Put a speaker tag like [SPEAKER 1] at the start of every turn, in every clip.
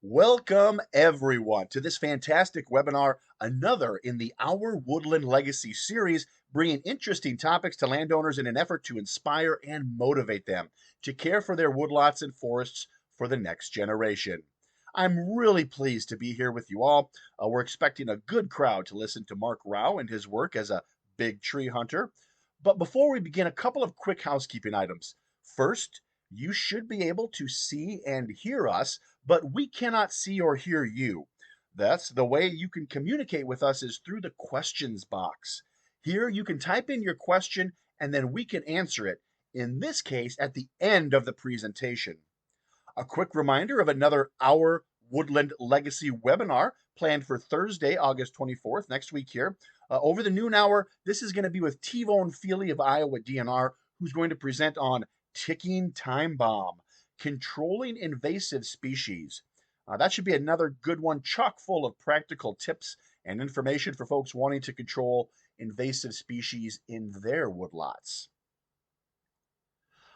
[SPEAKER 1] Welcome, everyone, to this fantastic webinar, another in the Our Woodland Legacy series, bringing interesting topics to landowners in an effort to inspire and motivate them to care for their woodlots and forests for the next generation. I'm really pleased to be here with you all. We're expecting a good crowd to listen to Mark Rouw and his work as a big tree hunter. But before we begin, a couple of quick housekeeping items. First, you should be able to see and hear us, but we cannot see or hear you. That's the way you can communicate with us is through the questions box. Here you can type in your question and then we can answer it, in this case at the end of the presentation. A quick reminder of another Our Woodland Legacy webinar planned for Thursday, August 24th, next week here. Over the noon hour, this is going to be with T-Bone Feely of Iowa DNR, who's going to present on ticking time bomb, controlling invasive species. That should be another good one, chock full of practical tips and information for folks wanting to control invasive species in their woodlots.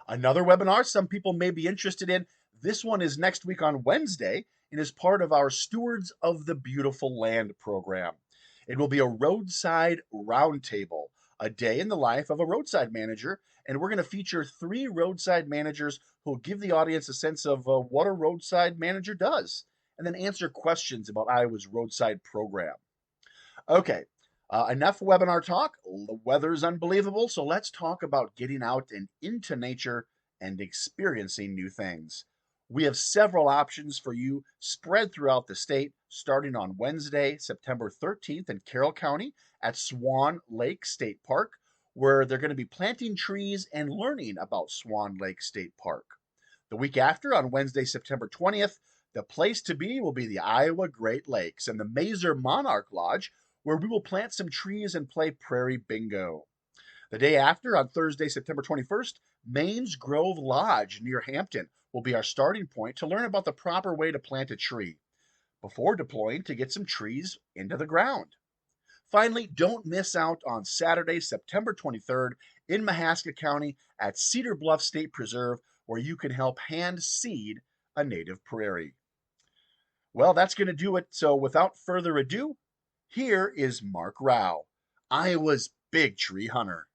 [SPEAKER 1] Another webinar some people may be interested in, this one is next week on Wednesday and is part of our Stewards of the Beautiful Land program. It will be a roadside roundtable, a day in the life of a roadside manager, and we're going to feature 3 roadside managers who will give the audience a sense of what a roadside manager does, and then answer questions about Iowa's roadside program. Okay, enough webinar talk. The weather's unbelievable, so let's talk about getting out and into nature and experiencing new things. We have several options for you spread throughout the state, starting on Wednesday, September 13th in Carroll County at Swan Lake State Park, where they're going to be planting trees and learning about Swan Lake State Park. The week after, on Wednesday, September 20th, the place to be will be the Iowa Great Lakes and the Mazer Monarch Lodge, where we will plant some trees and play prairie bingo. The day after, on Thursday, September 21st, Maine's Grove Lodge near Hampton will be our starting point to learn about the proper way to plant a tree before deploying to get some trees into the ground. Finally, don't miss out on Saturday, September 23rd in Mahaska County at Cedar Bluff State Preserve, where you can help hand seed a native prairie. Well, that's going to do it. So without further ado, here is Mark Rouw, Iowa's big tree hunter.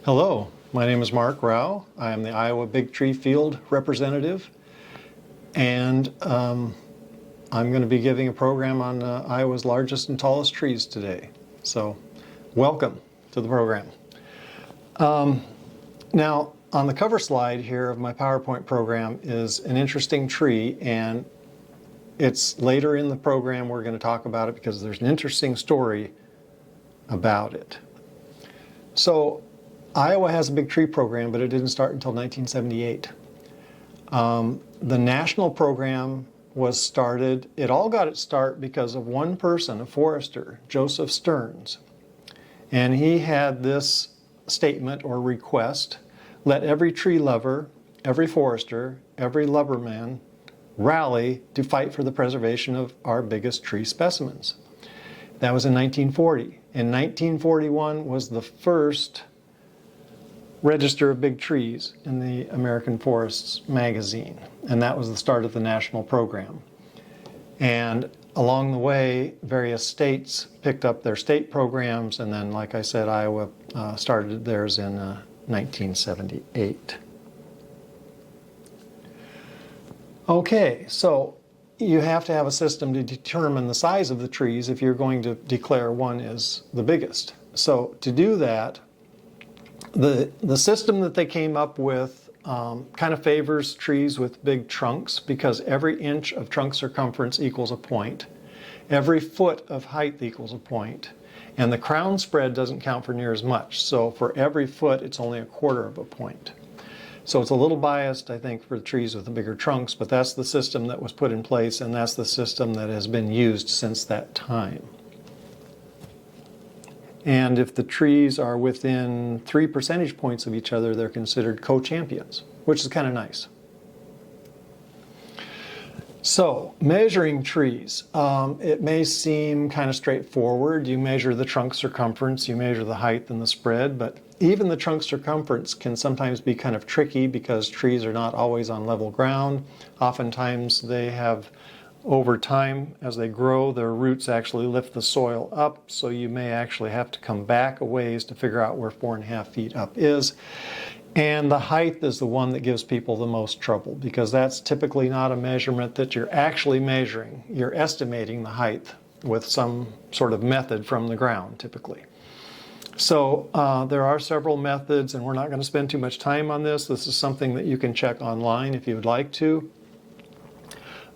[SPEAKER 2] Hello, my name is Mark Rouw. I am the Iowa Big Tree Field Representative, and I'm going to be giving a program on Iowa's largest and tallest trees today. So, welcome to the program. Now, on the cover slide here of my PowerPoint program is an interesting tree, and it's later in the program we're going to talk about it because there's an interesting story about it. So, Iowa has a big tree program, but it didn't start until 1978. The national program was started, it all got its start because of one person, a forester, Joseph Stearns. And he had this statement or request: let every tree lover, every forester, every lumberman rally to fight for the preservation of our biggest tree specimens. That was in 1940. In 1941 was the first Register of Big Trees in the American Forests magazine, and that was the start of the national program. And along the way, various states picked up their state programs, and then, like I said, Iowa started theirs in 1978. Okay, so you have to have a system to determine the size of the trees if you're going to declare one as the biggest. So to do that, the system that they came up with kind of favors trees with big trunks because every inch of trunk circumference equals a point. Every foot of height equals a point. And the crown spread doesn't count for near as much. So for every foot, it's only a quarter of a point. So it's a little biased, I think, for the trees with the bigger trunks, but that's the system that was put in place, and that's the system that has been used since that time. And if the trees are within 3 percentage points of each other, they're considered co-champions, which is kind of nice. So, measuring trees. It may seem kind of straightforward. You measure the trunk circumference, you measure the height and the spread, but even the trunk circumference can sometimes be kind of tricky because trees are not always on level ground. Oftentimes they have, over time, as they grow, their roots actually lift the soil up, so you may actually have to come back a ways to figure out where 4.5 feet up is. And the height is the one that gives people the most trouble because that's typically not a measurement that you're actually measuring. You're estimating the height with some sort of method from the ground typically. So there are several methods, and we're not going to spend too much time on this. This is something that you can check online if you would like to.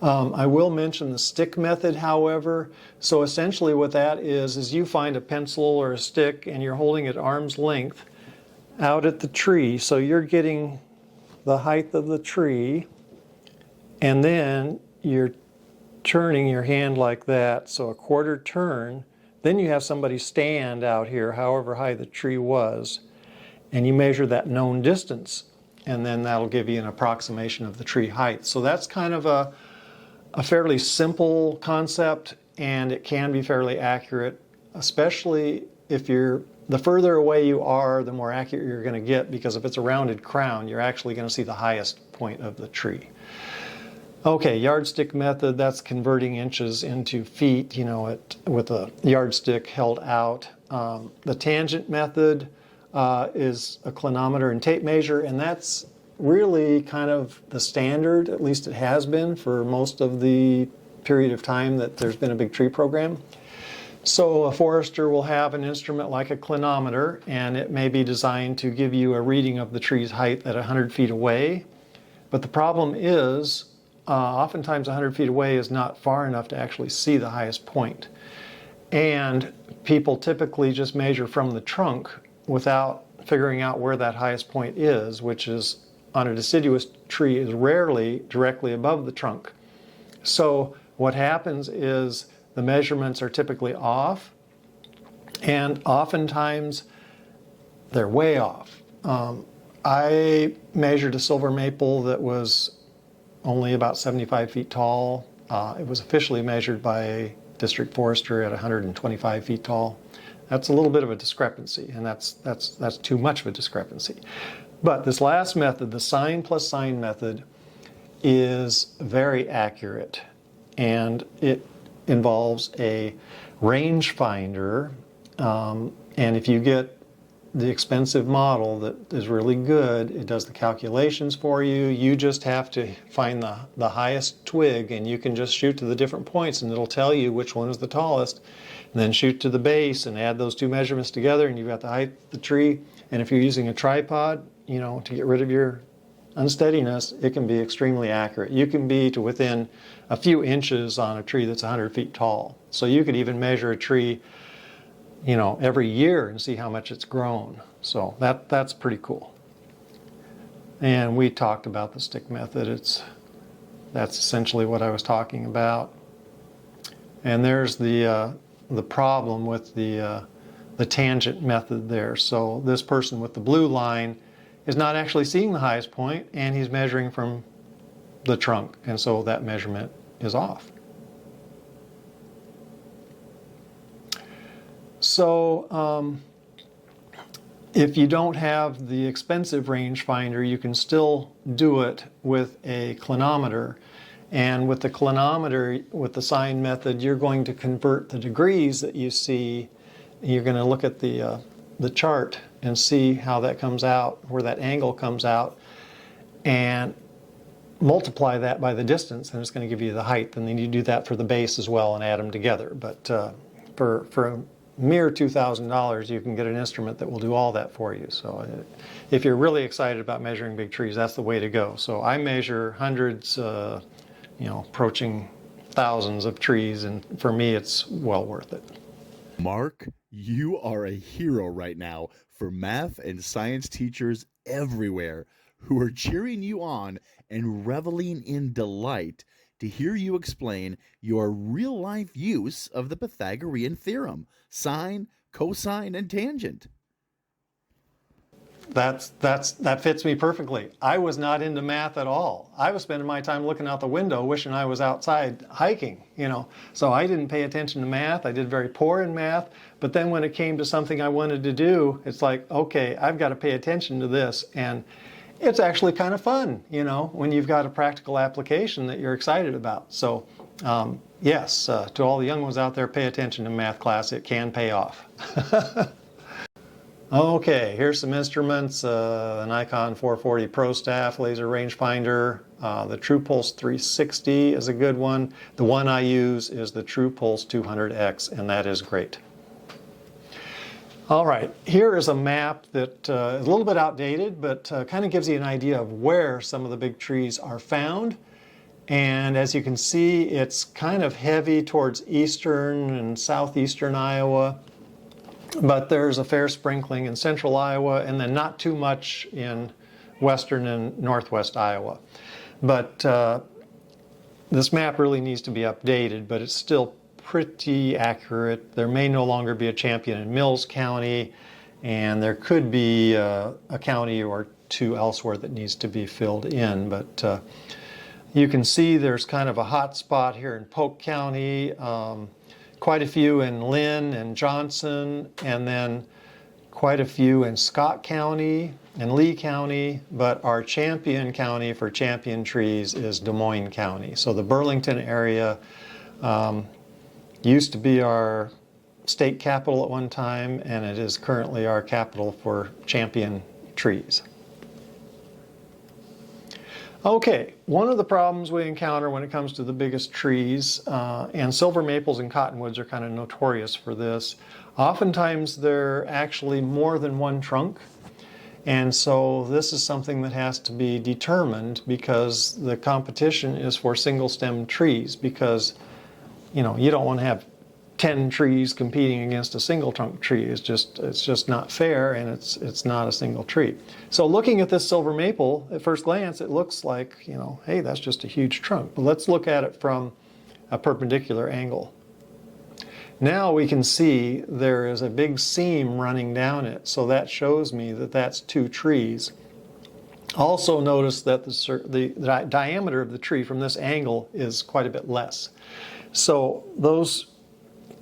[SPEAKER 2] I will mention the stick method, however. So essentially what that is you find a pencil or a stick and you're holding it arm's length out at the tree, so you're getting the height of the tree, and then you're turning your hand like that, so a quarter turn. Then you have somebody stand out here, however high the tree was, and you measure that known distance, and then that'll give you an approximation of the tree height. So that's kind of a fairly simple concept, and it can be fairly accurate, especially if the further away you are, the more accurate you're going to get, because if it's a rounded crown, you're actually going to see the highest point of the tree. Okay, yardstick method, that's converting inches into feet, with a yardstick held out. The tangent method is a clinometer and tape measure, and that's really kind of the standard, at least it has been for most of the period of time that there's been a big tree program. So a forester will have an instrument like a clinometer, and it may be designed to give you a reading of the tree's height at 100 feet away. But the problem is, oftentimes 100 feet away is not far enough to actually see the highest point. And people typically just measure from the trunk without figuring out where that highest point is, which is on a deciduous tree is rarely directly above the trunk. So what happens is the measurements are typically off, and oftentimes they're way off. I measured a silver maple that was only about 75 feet tall. It was officially measured by a district forester at 125 feet tall. That's a little bit of a discrepancy, and that's too much of a discrepancy. But this last method, the sign plus sign method, is very accurate, and it involves a rangefinder, and if you get the expensive model that is really good, it does the calculations for you. You just have to find the highest twig, and you can just shoot to the different points, and it'll tell you which one is the tallest, and then shoot to the base and add those two measurements together, and you've got the height of the tree. And if you're using a tripod, to get rid of your unsteadiness, it can be extremely accurate. You can be to within a few inches on a tree that's 100 feet tall. So you could even measure a tree, every year and see how much it's grown. So that's pretty cool. And we talked about the stick method. That's essentially what I was talking about. And there's the problem with the tangent method there. So this person with the blue line is not actually seeing the highest point, and he's measuring from the trunk, and so that measurement is off. So if you don't have the expensive rangefinder, you can still do it with a clinometer. And with the clinometer, with the sign method, you're going to convert the degrees that you see. You're going to look at the chart and see how that comes out, where that angle comes out, and multiply that by the distance, and it's going to give you the height. And then you do that for the base as well and add them together. But for a mere $2,000, you can get an instrument that will do all that for you. So if you're really excited about measuring big trees, that's the way to go. So I measure hundreds, approaching thousands of trees, and for me, it's well worth it.
[SPEAKER 3] Mark, you are a hero right now for math and science teachers everywhere who are cheering you on and reveling in delight to hear you explain your real-life use of the Pythagorean theorem, sine, cosine, and tangent.
[SPEAKER 2] That fits me perfectly. I was not into math at all. I was spending my time looking out the window, wishing I was outside hiking, you know. So I didn't pay attention to math. I did very poor in math. But then when it came to something I wanted to do, it's like, okay, I've got to pay attention to this. And it's actually kind of fun, you know, when you've got a practical application that you're excited about. So yes, to all the young ones out there, pay attention to math class. It can pay off. Okay, here's some instruments, the Nikon 440 Pro Staff laser rangefinder. The TruePulse 360 is a good one. The one I use is the TruePulse 200X, and that is great. All right, here is a map that is a little bit outdated, but kind of gives you an idea of where some of the big trees are found. And as you can see, it's kind of heavy towards eastern and southeastern Iowa. But there's a fair sprinkling in central Iowa, and then not too much in western and northwest Iowa. But this map really needs to be updated, but it's still pretty accurate. There may no longer be a champion in Mills County, and there could be a county or two elsewhere that needs to be filled in. But you can see there's kind of a hot spot here in Polk County. Quite a few in Lynn and Johnson, and then quite a few in Scott County and Lee County, but our champion county for champion trees is Des Moines County. So the Burlington area used to be our state capital at one time, and it is currently our capital for champion trees. Okay, one of the problems we encounter when it comes to the biggest trees, and silver maples and cottonwoods are kind of notorious for this, oftentimes they're actually more than one trunk. And so this is something that has to be determined, because the competition is for single stem trees, because you know, you don't want to have 10 trees competing against a single trunk tree. It's just not fair, and it's not a single tree. So looking at this silver maple, at first glance, it looks like, you know, hey, that's just a huge trunk. But let's look at it from a perpendicular angle. Now we can see there is a big seam running down it, so that shows me that that's two trees. Also notice that the diameter of the tree from this angle is quite a bit less. So those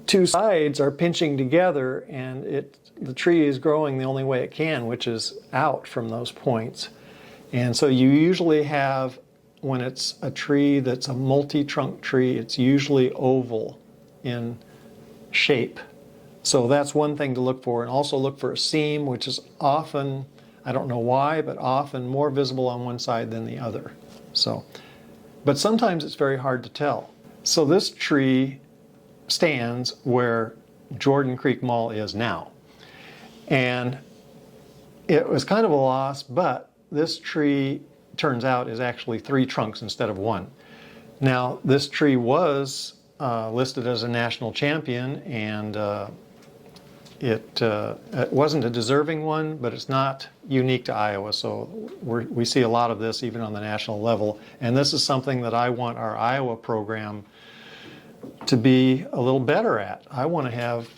[SPEAKER 2] two sides are pinching together, and the tree is growing the only way it can, which is out from those points. And so you usually have, when it's a tree that's a multi-trunk tree, it's usually oval in shape. So that's one thing to look for. And also look for a seam, which is often, I don't know why, but often more visible on one side than the other. So, but sometimes it's very hard to tell. So this tree stands where Jordan Creek Mall is now. And it was kind of a loss, but this tree, turns out, is actually 3 trunks instead of 1. Now, this tree was listed as a national champion, and it wasn't a deserving one, but it's not unique to Iowa. So we see a lot of this even on the national level. And this is something that I want our Iowa program to be a little better at. I want to have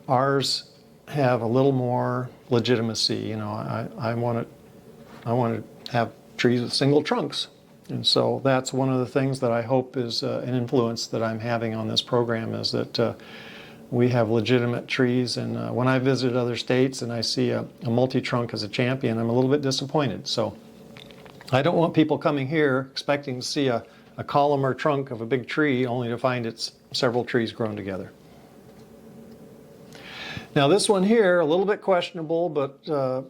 [SPEAKER 2] ours have a little more legitimacy. You know, I want to have trees with single trunks. And so that's one of the things that I hope is an influence that I'm having on this program, is that we have legitimate trees. And when I visit other states and I see a multi-trunk as a champion, I'm a little bit disappointed. So I don't want people coming here expecting to see a column or trunk of a big tree only to find it's several trees grown together. Now this one here, a little bit questionable, but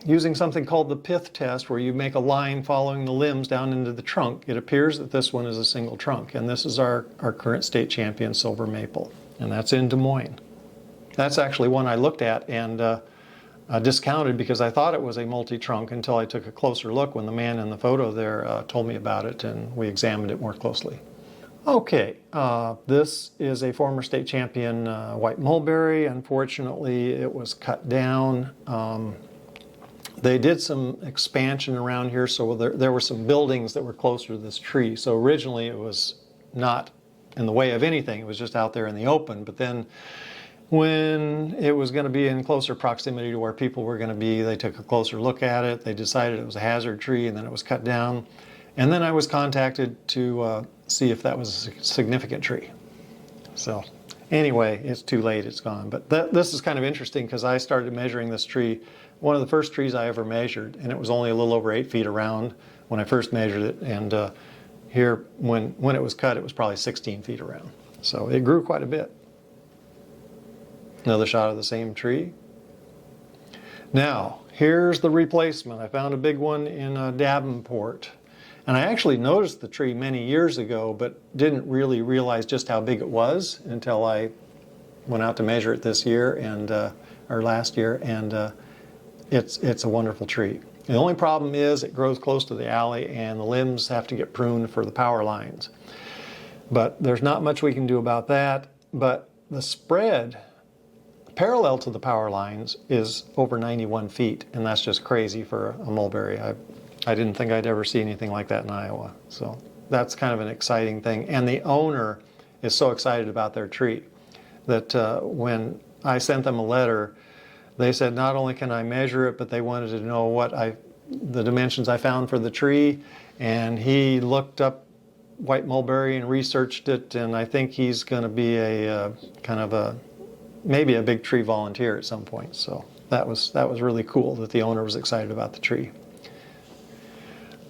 [SPEAKER 2] using something called the pith test, where you make a line following the limbs down into the trunk, it appears that this one is a single trunk, and this is our current state champion silver maple, and that's in Des Moines. That's actually one I looked at and discounted because I thought it was a multi-trunk until I took a closer look when the man in the photo there told me about it, and we examined it more closely. Okay, this is a former state champion white mulberry. Unfortunately, it was cut down. They did some expansion around here, so there were some buildings that were closer to this tree. So originally it was not in the way of anything, it was just out there in the open. But then when it was going to be in closer proximity to where people were going to be, they took a closer look at it. They decided it was a hazard tree, and then it was cut down. And then I was contacted to see if that was a significant tree. So anyway, it's too late, it's gone. But this is kind of interesting because I started measuring this tree, one of the first trees I ever measured, and it was only a little over 8 feet around when I first measured it. And here, when it was cut, it was probably 16 feet around. So it grew quite a bit. Another shot of the same tree. Now, here's the replacement. I found a big one in Davenport. And I actually noticed the tree many years ago, but didn't really realize just how big it was until I went out to measure it this year or last year, and it's a wonderful tree. The only problem is it grows close to the alley, and the limbs have to get pruned for the power lines. But there's not much we can do about that. But the spread parallel to the power lines is over 91 feet, and that's just crazy for a mulberry. I didn't think I'd ever see anything like that in Iowa. So that's kind of an exciting thing. And the owner is so excited about their tree that when I sent them a letter, they said not only can I measure it, but they wanted to know the dimensions I found for the tree. And he looked up white mulberry and researched it, and I think he's going to be a kind of maybe a big tree volunteer at some point. So that was really cool that the owner was excited about the tree.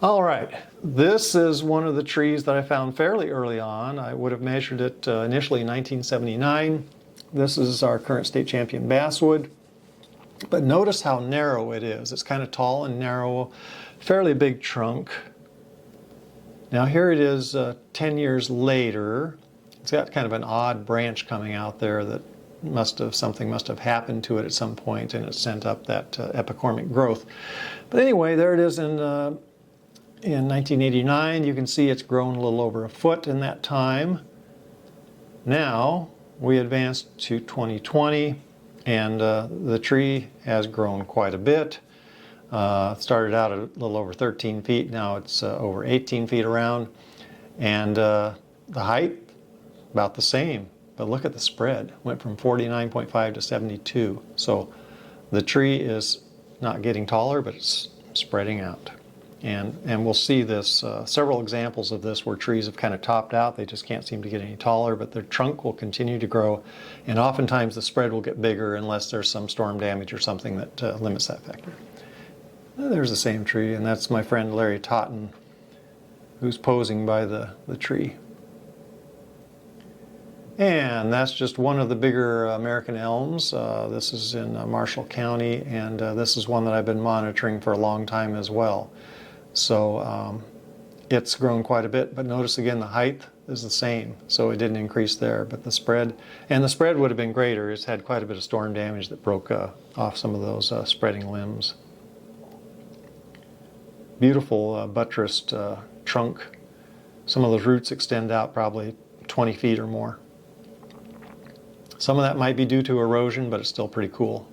[SPEAKER 2] All right, this is one of the trees that I found fairly early on. I would have measured it initially in 1979. This is our current state champion basswood. But notice how narrow it is. It's kind of tall and narrow, fairly big trunk. Now here it is 10 years later. It's got kind of an odd branch coming out there that something must have happened to it at some point, and it sent up that epicormic growth. But anyway, there it is in 1989. You can see it's grown a little over a foot in that time. Now we advanced to 2020, and the tree has grown quite a bit. Started out at a little over 13 feet. Now it's over 18 feet around, and the height about the same. But look at the spread. Went from 49.5 to 72. So the tree is not getting taller, but it's spreading out. And we'll see this, several examples of this where trees have kind of topped out. They just can't seem to get any taller, but their trunk will continue to grow. And oftentimes the spread will get bigger unless there's some storm damage or something that limits that factor. There's the same tree, and that's my friend Larry Totten, who's posing by the tree. And that's just one of the bigger American elms. This is in Marshall County, and this is one that I've been monitoring for a long time as well. So it's grown quite a bit, but notice again the height is the same, so it didn't increase there. But the spread would have been greater. It's had quite a bit of storm damage that broke off some of those spreading limbs. Beautiful buttressed trunk. Some of those roots extend out probably 20 feet or more. Some of that might be due to erosion, but it's still pretty cool.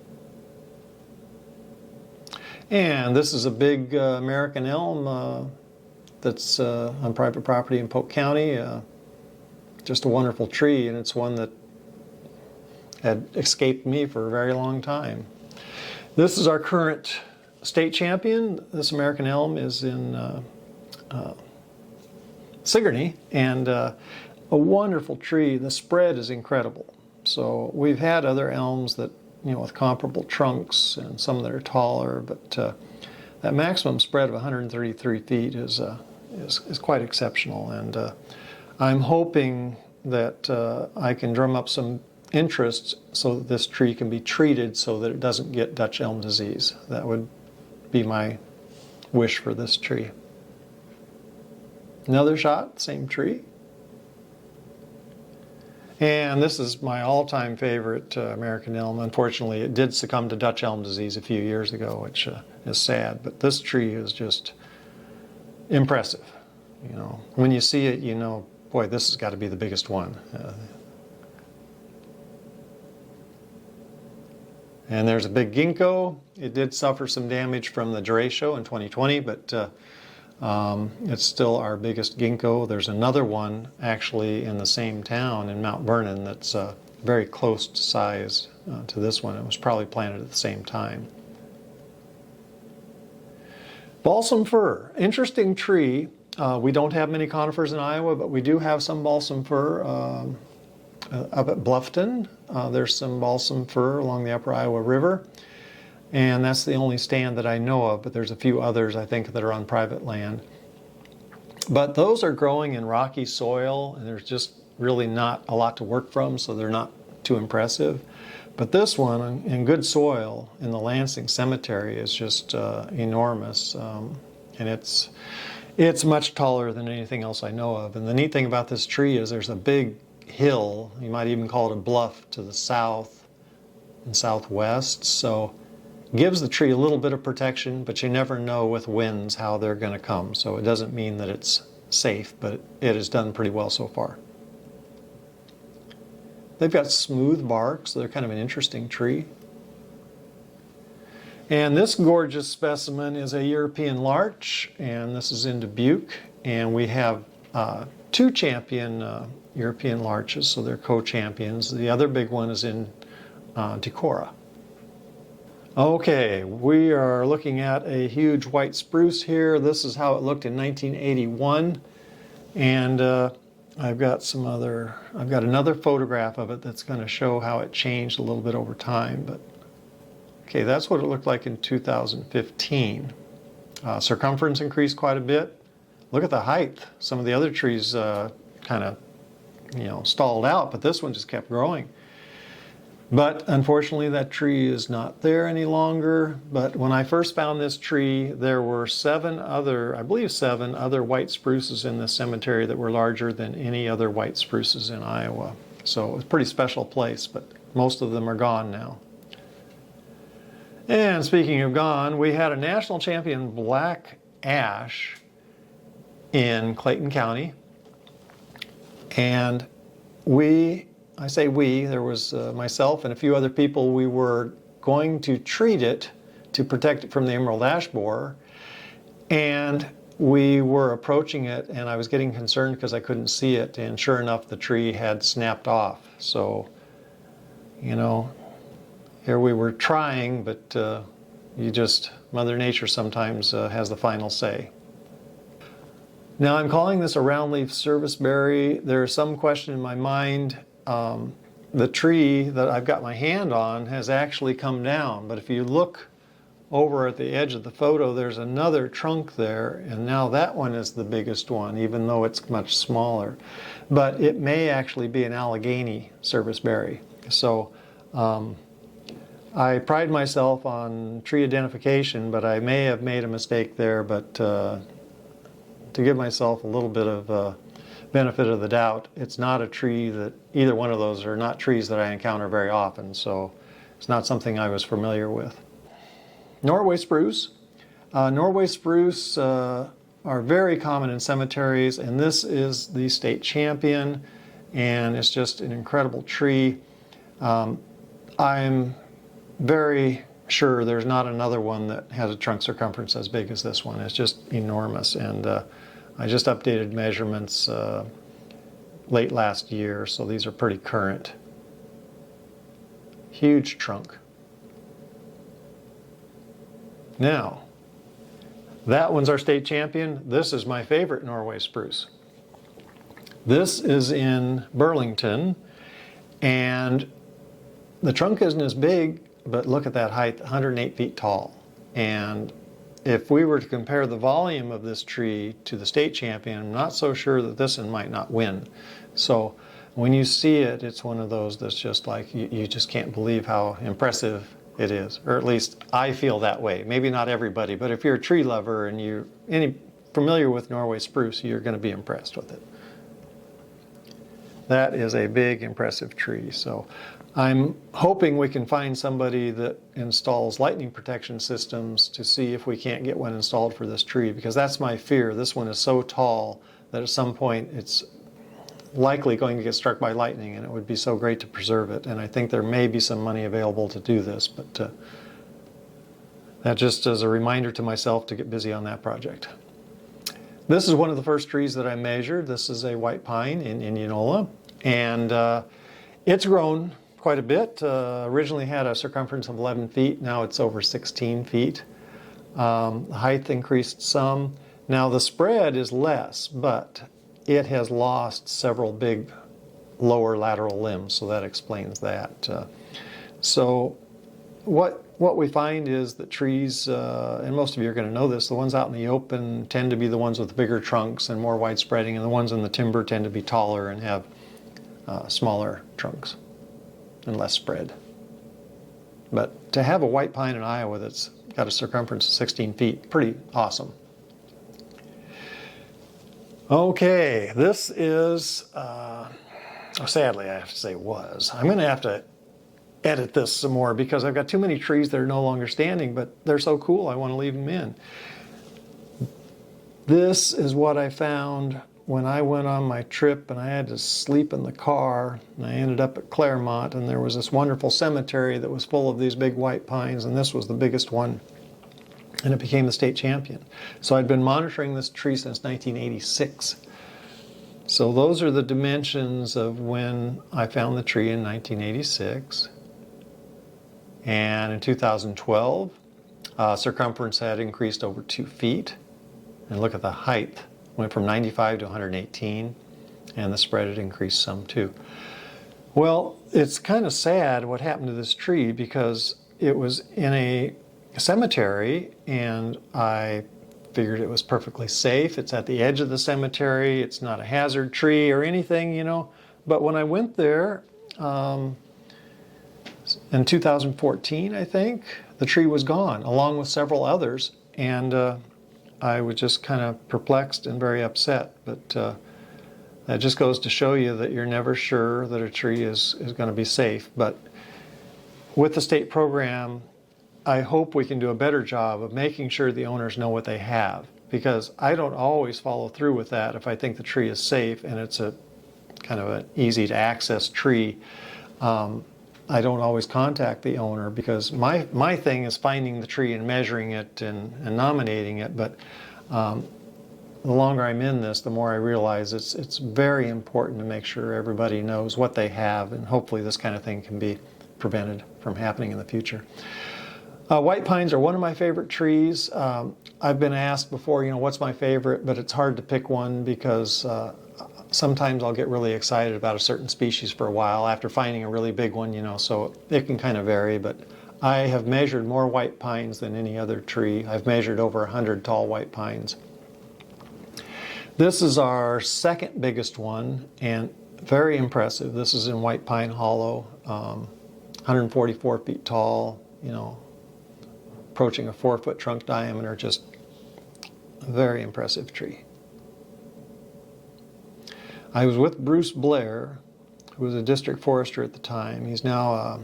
[SPEAKER 2] And this is a big American elm that's on private property in Polk County. Just a wonderful tree, and it's one that had escaped me for a very long time. This is our current state champion. This American elm is in Sigourney, and a wonderful tree. The spread is incredible. So we've had other elms that, with comparable trunks and some that are taller, but that maximum spread of 133 feet is quite exceptional. And I'm hoping that I can drum up some interest so that this tree can be treated so that it doesn't get Dutch elm disease. That would be my wish for this tree. Another shot, same tree. And this is my all-time favorite American elm. Unfortunately, it did succumb to Dutch elm disease a few years ago, which is sad. But this tree is just impressive. When you see it, boy, this has got to be the biggest one. And there's a big ginkgo. It did suffer some damage from the derecho in 2020, but it's still our biggest ginkgo. There's another one actually in the same town in Mount Vernon that's very close to size to this one. It was probably planted at the same time. Balsam fir, interesting tree. We don't have many conifers in Iowa, but we do have some balsam fir up at Bluffton. There's some balsam fir along the upper Iowa River, and that's the only stand that I know of, but there's a few others I think that are on private land. But those are growing in rocky soil, and there's just really not a lot to work from, so they're not too impressive. But this one, in good soil, in the Lansing Cemetery, is just enormous, and it's much taller than anything else I know of. And the neat thing about this tree is there's a big hill, you might even call it a bluff, to the south and southwest, so it gives the tree a little bit of protection, but you never know with winds how they're going to come. So it doesn't mean that it's safe, but it has done pretty well so far. They've got smooth bark, so they're kind of an interesting tree. And this gorgeous specimen is a European larch, and this is in Dubuque. And we have two champion European larches, so they're co-champions. The other big one is in Decorah. Okay, we are looking at a huge white spruce here. This is how it looked in 1981. And I've got another photograph of it that's going to show how it changed a little bit over time. But okay, that's what it looked like in 2015. Circumference increased quite a bit. Look at the height. Some of the other trees kind of, stalled out, but this one just kept growing. But unfortunately, that tree is not there any longer. But when I first found this tree, there were seven other white spruces in this cemetery that were larger than any other white spruces in Iowa. So it was a pretty special place, but most of them are gone now. And speaking of gone, we had a national champion black ash in Clayton County. And there was myself and a few other people, we were going to treat it to protect it from the emerald ash borer. And we were approaching it, and I was getting concerned because I couldn't see it. And sure enough, the tree had snapped off. So, here we were trying, but Mother Nature sometimes has the final say. Now, I'm calling this a roundleaf serviceberry. There's some question in my mind. The tree that I've got my hand on has actually come down, but if you look over at the edge of the photo, there's another trunk there, and now that one is the biggest one, even though it's much smaller. But it may actually be an Allegheny serviceberry. So I pride myself on tree identification, but I may have made a mistake there. But to give myself a little bit of benefit of the doubt, it's not a tree that, either one of those are not trees that I encounter very often, so it's not something I was familiar with. Norway spruce. Norway spruce are very common in cemeteries, and this is the state champion, and it's just an incredible tree. I'm very sure there's not another one that has a trunk circumference as big as this one. It's just enormous, and I just updated measurements late last year, so these are pretty current. Huge trunk. Now, that one's our state champion. This is my favorite Norway spruce. This is in Burlington, and the trunk isn't as big, but look at that height, 108 feet tall. And if we were to compare the volume of this tree to the state champion, I'm not so sure that this one might not win. So when you see it, it's one of those that's just like, you just can't believe how impressive it is. Or at least I feel that way. Maybe not everybody, but if you're a tree lover and you're familiar with Norway spruce, you're going to be impressed with it. That is a big, impressive tree. So I'm hoping we can find somebody that installs lightning protection systems to see if we can't get one installed for this tree, because that's my fear. This one is so tall that at some point it's likely going to get struck by lightning, and it would be so great to preserve it. And I think there may be some money available to do this, but that just as a reminder to myself to get busy on that project. This is one of the first trees that I measured. This is a white pine in Indianola, and It's grown quite a bit. Originally had a circumference of 11 feet. Now it's over 16 feet. The height increased some. Now the spread is less, but it has lost several big lower lateral limbs, so that explains that. So what we find is that trees, and most of you are going to know this, the ones out in the open tend to be the ones with bigger trunks and more widespreading, and the ones in the timber tend to be taller and have smaller trunks and less spread. But to have a white pine in Iowa that's got a circumference of 16 feet, pretty awesome. Okay, this is, sadly I have to say was. I'm going to have to edit this some more because I've got too many trees that are no longer standing, but they're so cool I want to leave them in. This is what I found when I went on my trip and I had to sleep in the car, and I ended up at Claremont, and there was this wonderful cemetery that was full of these big white pines, and this was the biggest one, and it became the state champion. So I'd been monitoring this tree since 1986. So those are the dimensions of when I found the tree in 1986. And in 2012, circumference had increased over 2 feet. And look at the height, went from 95 to 118, and the spread had increased some too. Well, it's kind of sad what happened to this tree because it was in a cemetery, and I figured it was perfectly safe. It's at the edge of the cemetery. It's not a hazard tree or anything, you know. But when I went there in 2014, I think, the tree was gone, along with several others. And I was just kind of perplexed and very upset. But that just goes to show you that you're never sure that a tree is going to be safe. But with the state program, I hope we can do a better job of making sure the owners know what they have, because I don't always follow through with that if I think the tree is safe and it's a kind of an easy to access tree. I don't always contact the owner because my thing is finding the tree and measuring it and nominating it, but the longer I'm in this, the more I realize it's very important to make sure everybody knows what they have, and hopefully this kind of thing can be prevented from happening in the future. White pines are one of my favorite trees. I've been asked before, you know, what's my favorite, but it's hard to pick one because sometimes I'll get really excited about a certain species for a while after finding a really big one, you know, so it can kind of vary. But I have measured more white pines than any other tree. I've measured over 100 tall white pines. This is our second biggest one and very impressive. This is in White Pine Hollow, 144 feet tall, you know, approaching a 4-foot trunk diameter, just a very impressive tree. I was with Bruce Blair, who was a district forester at the time. He's now a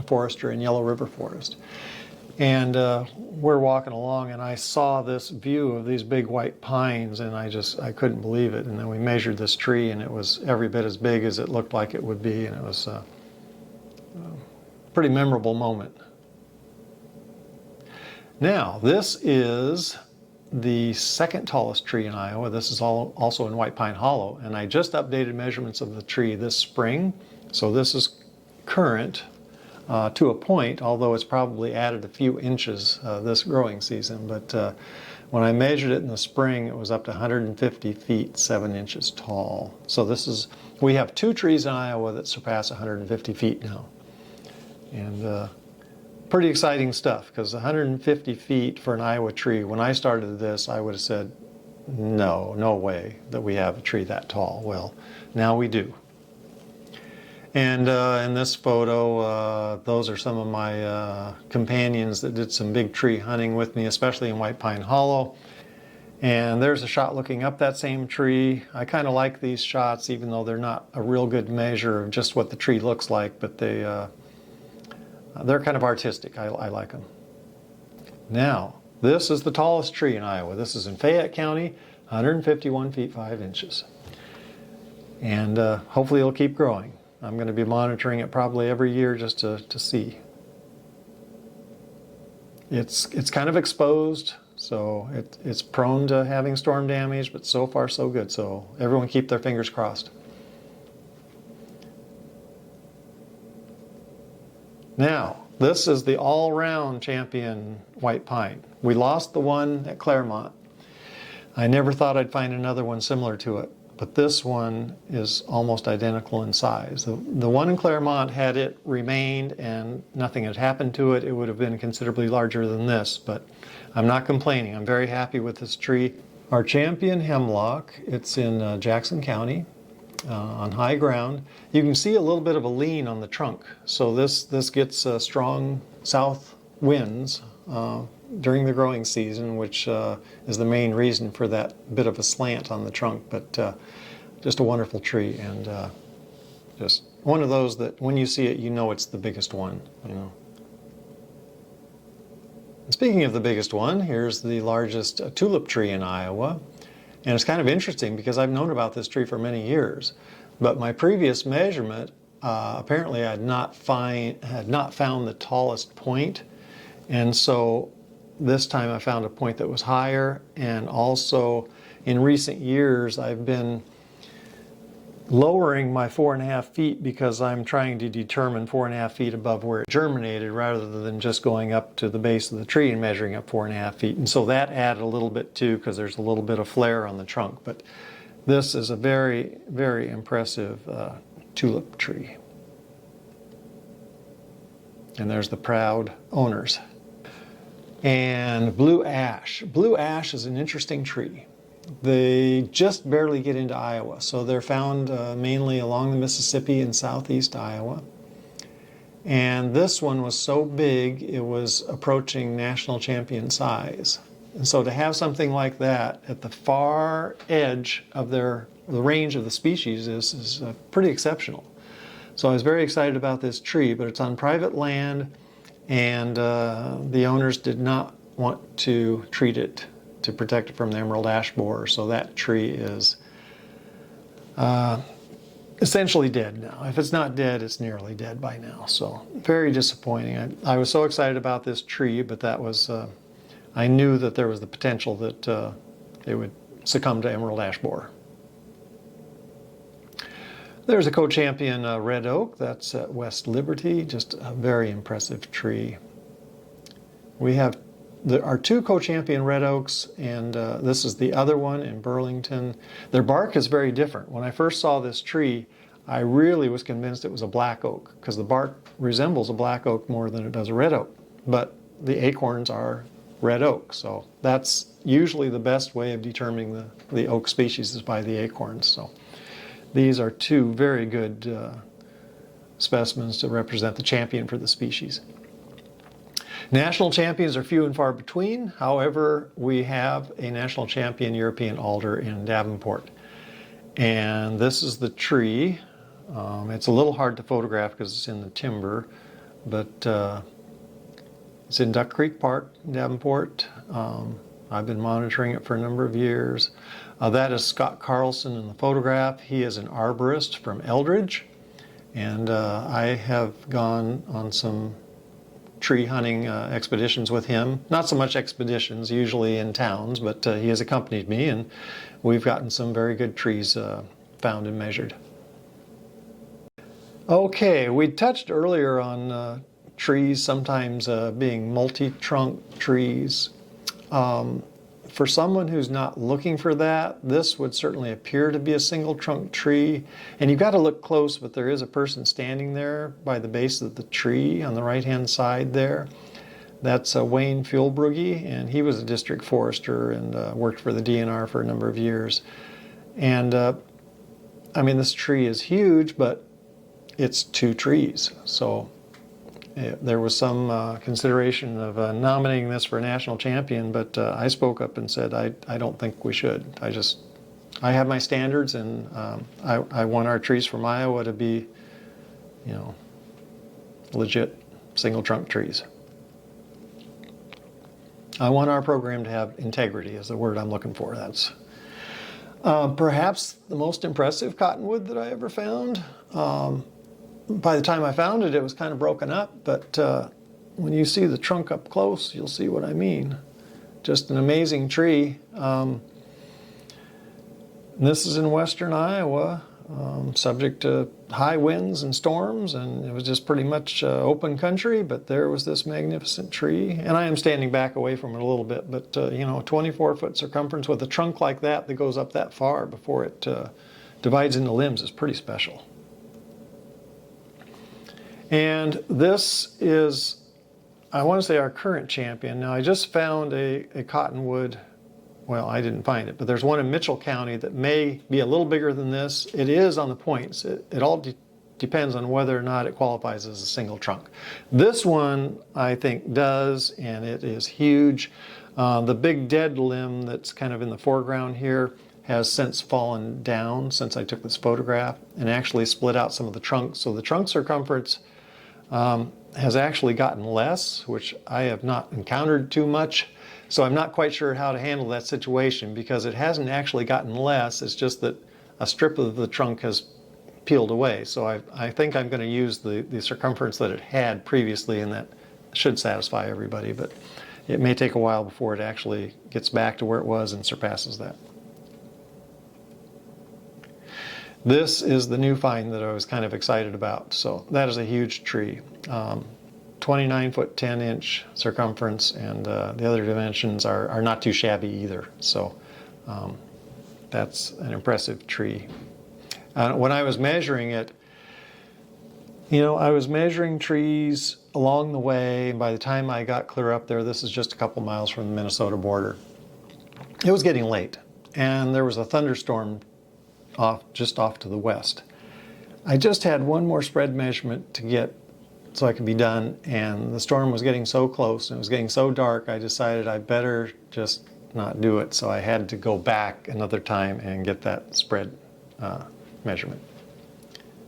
[SPEAKER 2] forester in Yellow River Forest. And we're walking along, and I saw this view of these big white pines, and I couldn't believe it. And then we measured this tree, and it was every bit as big as it looked like it would be, and it was a pretty memorable moment. Now, this is the second tallest tree in Iowa. This is also in White Pine Hollow, and I just updated measurements of the tree this spring, so this is current to a point, although it's probably added a few inches this growing season. But when I measured it in the spring, it was up to 150 feet, 7 inches tall. So we have 2 trees in Iowa that surpass 150 feet now. And pretty exciting stuff, because 150 feet for an Iowa tree, when I started this, I would have said, no way that we have a tree that tall. Well, now we do. And in this photo, those are some of my companions that did some big tree hunting with me, especially in White Pine Hollow. And there's a shot looking up that same tree. I kind of like these shots, even though they're not a real good measure of just what the tree looks like, but they're kind of artistic. I like them. Now, this is the tallest tree in Iowa. This is in Fayette County, 151 feet 5 inches. And hopefully it'll keep growing. I'm going to be monitoring it probably every year just to see. It's kind of exposed, so it's prone to having storm damage, but so far so good. So everyone keep their fingers crossed. Now, this is the all-round champion white pine. We lost the one at Claremont. I never thought I'd find another one similar to it, but this one is almost identical in size. The one in Claremont, had it remained and nothing had happened to it, it would have been considerably larger than this, but I'm not complaining. I'm very happy with this tree. Our champion hemlock, it's in Jackson County on high ground. You can see a little bit of a lean on the trunk, so this gets strong south winds during the growing season, which is the main reason for that bit of a slant on the trunk. But just a wonderful tree, and just one of those that when you see it, you know it's the biggest one, you know. And speaking of the biggest one, here's the largest tulip tree in Iowa. And it's kind of interesting because I've known about this tree for many years, but my previous measurement, apparently I had not found the tallest point, and so this time I found a point that was higher. And also in recent years I've been lowering my 4.5 feet because I'm trying to determine 4.5 feet above where it germinated, rather than just going up to the base of the tree and measuring up 4.5 feet. And so that added a little bit too, because there's a little bit of flare on the trunk. But this is a very, very impressive tulip tree. And there's the proud owners. And blue ash. Blue ash is an interesting tree. They just barely get into Iowa, so they're found mainly along the Mississippi in southeast Iowa. And this one was so big, it was approaching national champion size. And so to have something like that at the far edge of the range of the species is pretty exceptional. So I was very excited about this tree, but it's on private land, and the owners did not want to treat it to protect it from the emerald ash borer, so that tree is essentially dead now. If it's not dead, it's nearly dead by now. So very disappointing. I was so excited about this tree, but that was I knew that there was the potential that it would succumb to emerald ash borer. There's a co-champion red oak. That's at West Liberty. Just a very impressive tree. We have our two co-champion red oaks, and this is the other one in Burlington. Their bark is very different. When I first saw this tree, I really was convinced it was a black oak, because the bark resembles a black oak more than it does a red oak. But the acorns are red oak, so that's usually the best way of determining the oak species, is by the acorns. So these are two very good specimens to represent the champion for the species. National champions are few and far between. However, we have a national champion European alder in Davenport. And this is the tree. It's a little hard to photograph because it's in the timber, but it's in Duck Creek Park, Davenport. I've been monitoring it for a number of years. That is Scott Carlson in the photograph. He is an arborist from Eldridge, and I have gone on some tree hunting expeditions with him. Not so much expeditions, usually in towns, but he has accompanied me, and we've gotten some very good trees found and measured. Okay, we touched earlier on trees sometimes being multi-trunk trees. For someone who's not looking for that, this would certainly appear to be a single trunk tree. And you've got to look close, but there is a person standing there by the base of the tree on the right-hand side there. That's Wayne Fuelbrugge, and he was a district forester and worked for the DNR for a number of years. And I mean, this tree is huge, but it's two trees. So there was some consideration of nominating this for a national champion, but I spoke up and said I don't think we should. I have my standards, and I want our trees from Iowa to be, you know, legit single trunk trees. I want our program to have integrity, is the word I'm looking for. That's perhaps the most impressive cottonwood that I ever found. By the time I found it, it was kind of broken up, but when you see the trunk up close, you'll see what I mean. Just an amazing tree. This is in western Iowa. subject to high winds and storms, and it was just pretty much open country, but there was this magnificent tree. And I am standing back away from it a little bit, but you know, a 24-foot circumference with a trunk like that goes up that far before it divides into limbs is pretty special. And this is, I want to say, our current champion. Now, I just found a cottonwood. Well, I didn't find it, but there's one in Mitchell County that may be a little bigger than this. It is on the points. It all depends on whether or not it qualifies as a single trunk. This one, I think, does, and it is huge. The big dead limb that's kind of in the foreground here has since fallen down since I took this photograph and actually split out some of the trunks. So the trunk circumference has actually gotten less, which I have not encountered too much. So I'm not quite sure how to handle that situation because it hasn't actually gotten less. It's just that a strip of the trunk has peeled away. So I think I'm going to use the circumference that it had previously, and that should satisfy everybody. But it may take a while before it actually gets back to where it was and surpasses that. This is the new find that I was kind of excited about. So that is a huge tree. 29-foot 10-inch circumference, and the other dimensions are not too shabby either. So that's an impressive tree. When I was measuring it, you know, I was measuring trees along the way, and by the time I got clear up there, this is just a couple miles from the Minnesota border, it was getting late, and there was a thunderstorm just off to the west. I just had one more spread measurement to get so I could be done, and the storm was getting so close and it was getting so dark, I decided I better just not do it. So I had to go back another time and get that spread measurement.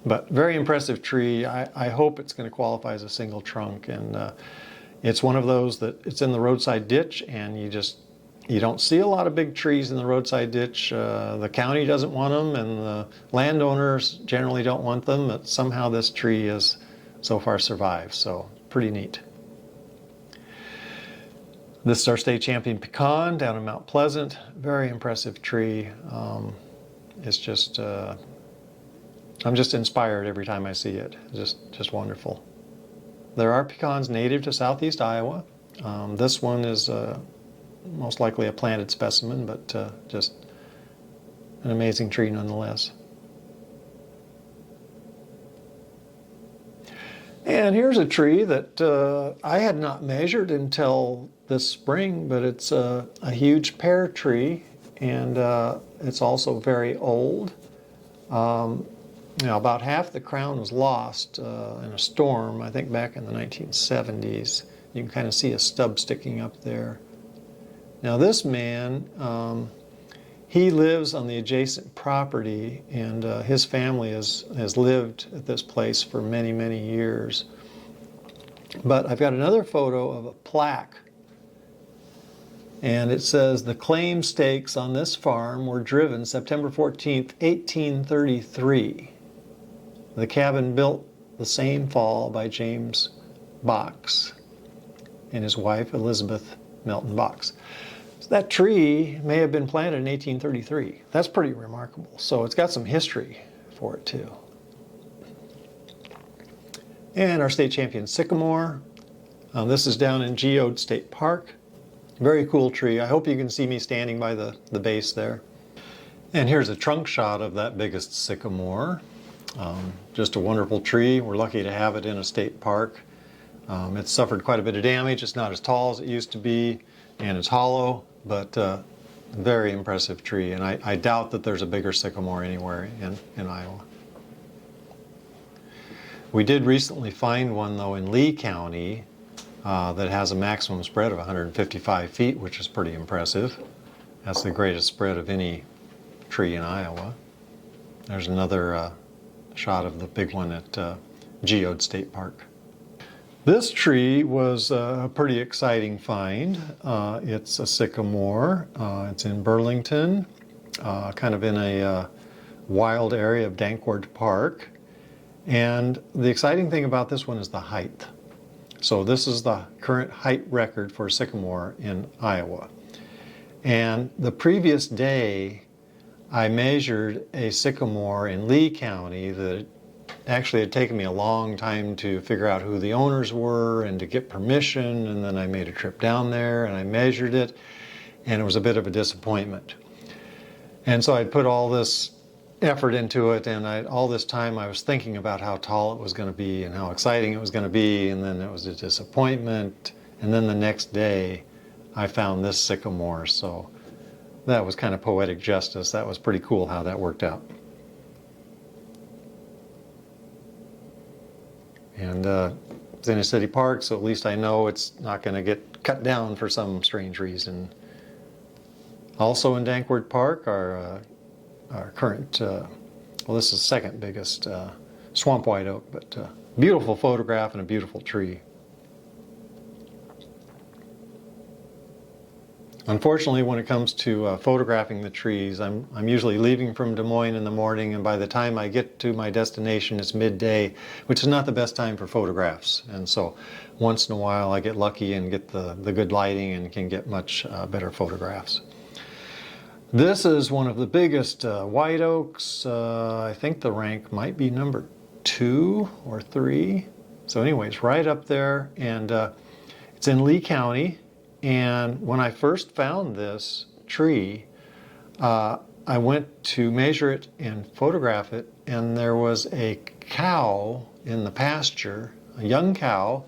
[SPEAKER 2] But very impressive tree. I hope it's going to qualify as a single trunk, and it's one of those that it's in the roadside ditch, and you don't see a lot of big trees in the roadside ditch. The county doesn't want them, and the landowners generally don't want them, but somehow this tree has so far survived, so pretty neat. This is our state champion pecan down in Mount Pleasant. Very impressive tree. It's just, I'm just inspired every time I see it. Just wonderful. There are pecans native to southeast Iowa. This one is most likely a planted specimen, but just an amazing tree nonetheless. And here's a tree that I had not measured until this spring, but it's a huge pear tree, and it's also very old. You know, about half the crown was lost in a storm, I think back in the 1970s. You can kind of see a stub sticking up there. Now this man, he lives on the adjacent property, and his family has lived at this place for many, many years. But I've got another photo of a plaque, and it says, "The claim stakes on this farm were driven September 14th, 1833. The cabin built the same fall by James Box and his wife Elizabeth Melton Box." That tree may have been planted in 1833. That's pretty remarkable. So it's got some history for it too. And our state champion sycamore. This is down in Geode State Park. Very cool tree. I hope you can see me standing by the base there. And here's a trunk shot of that biggest sycamore. Just a wonderful tree. We're lucky to have it in a state park. It's suffered quite a bit of damage. It's not as tall as it used to be, and it's hollow, but very impressive tree. And I doubt that there's a bigger sycamore anywhere in Iowa. We did recently find one, though, in Lee County that has a maximum spread of 155 feet, which is pretty impressive. That's the greatest spread of any tree in Iowa. There's another shot of the big one at Geode State Park. This tree was a pretty exciting find. It's a sycamore. It's in Burlington, kind of in a wild area of Dankward Park. And the exciting thing about this one is the height. So this is the current height record for sycamore in Iowa. And the previous day, I measured a sycamore in Lee County that actually had taken me a long time to figure out who the owners were and to get permission, and then I made a trip down there and I measured it, and it was a bit of a disappointment. And so I'd put all this effort into it, and all this time I was thinking about how tall it was going to be and how exciting it was going to be, and then it was a disappointment. And then the next day I found this sycamore, so that was kind of poetic justice. That was pretty cool how that worked out. And it's in a city park, so at least I know it's not going to get cut down for some strange reason. Also in Dankward Park, our current, well, this is the second biggest swamp white oak, but beautiful photograph and a beautiful tree. Unfortunately, when it comes to photographing the trees, I'm usually leaving from Des Moines in the morning, and by the time I get to my destination, it's midday, which is not the best time for photographs. And so once in a while, I get lucky and get the good lighting and can get much better photographs. This is one of the biggest white oaks. I think the rank might be number 2 or 3. So anyways, right up there, and it's in Lee County. And when I first found this tree, I went to measure it and photograph it, and there was a cow in the pasture, a young cow,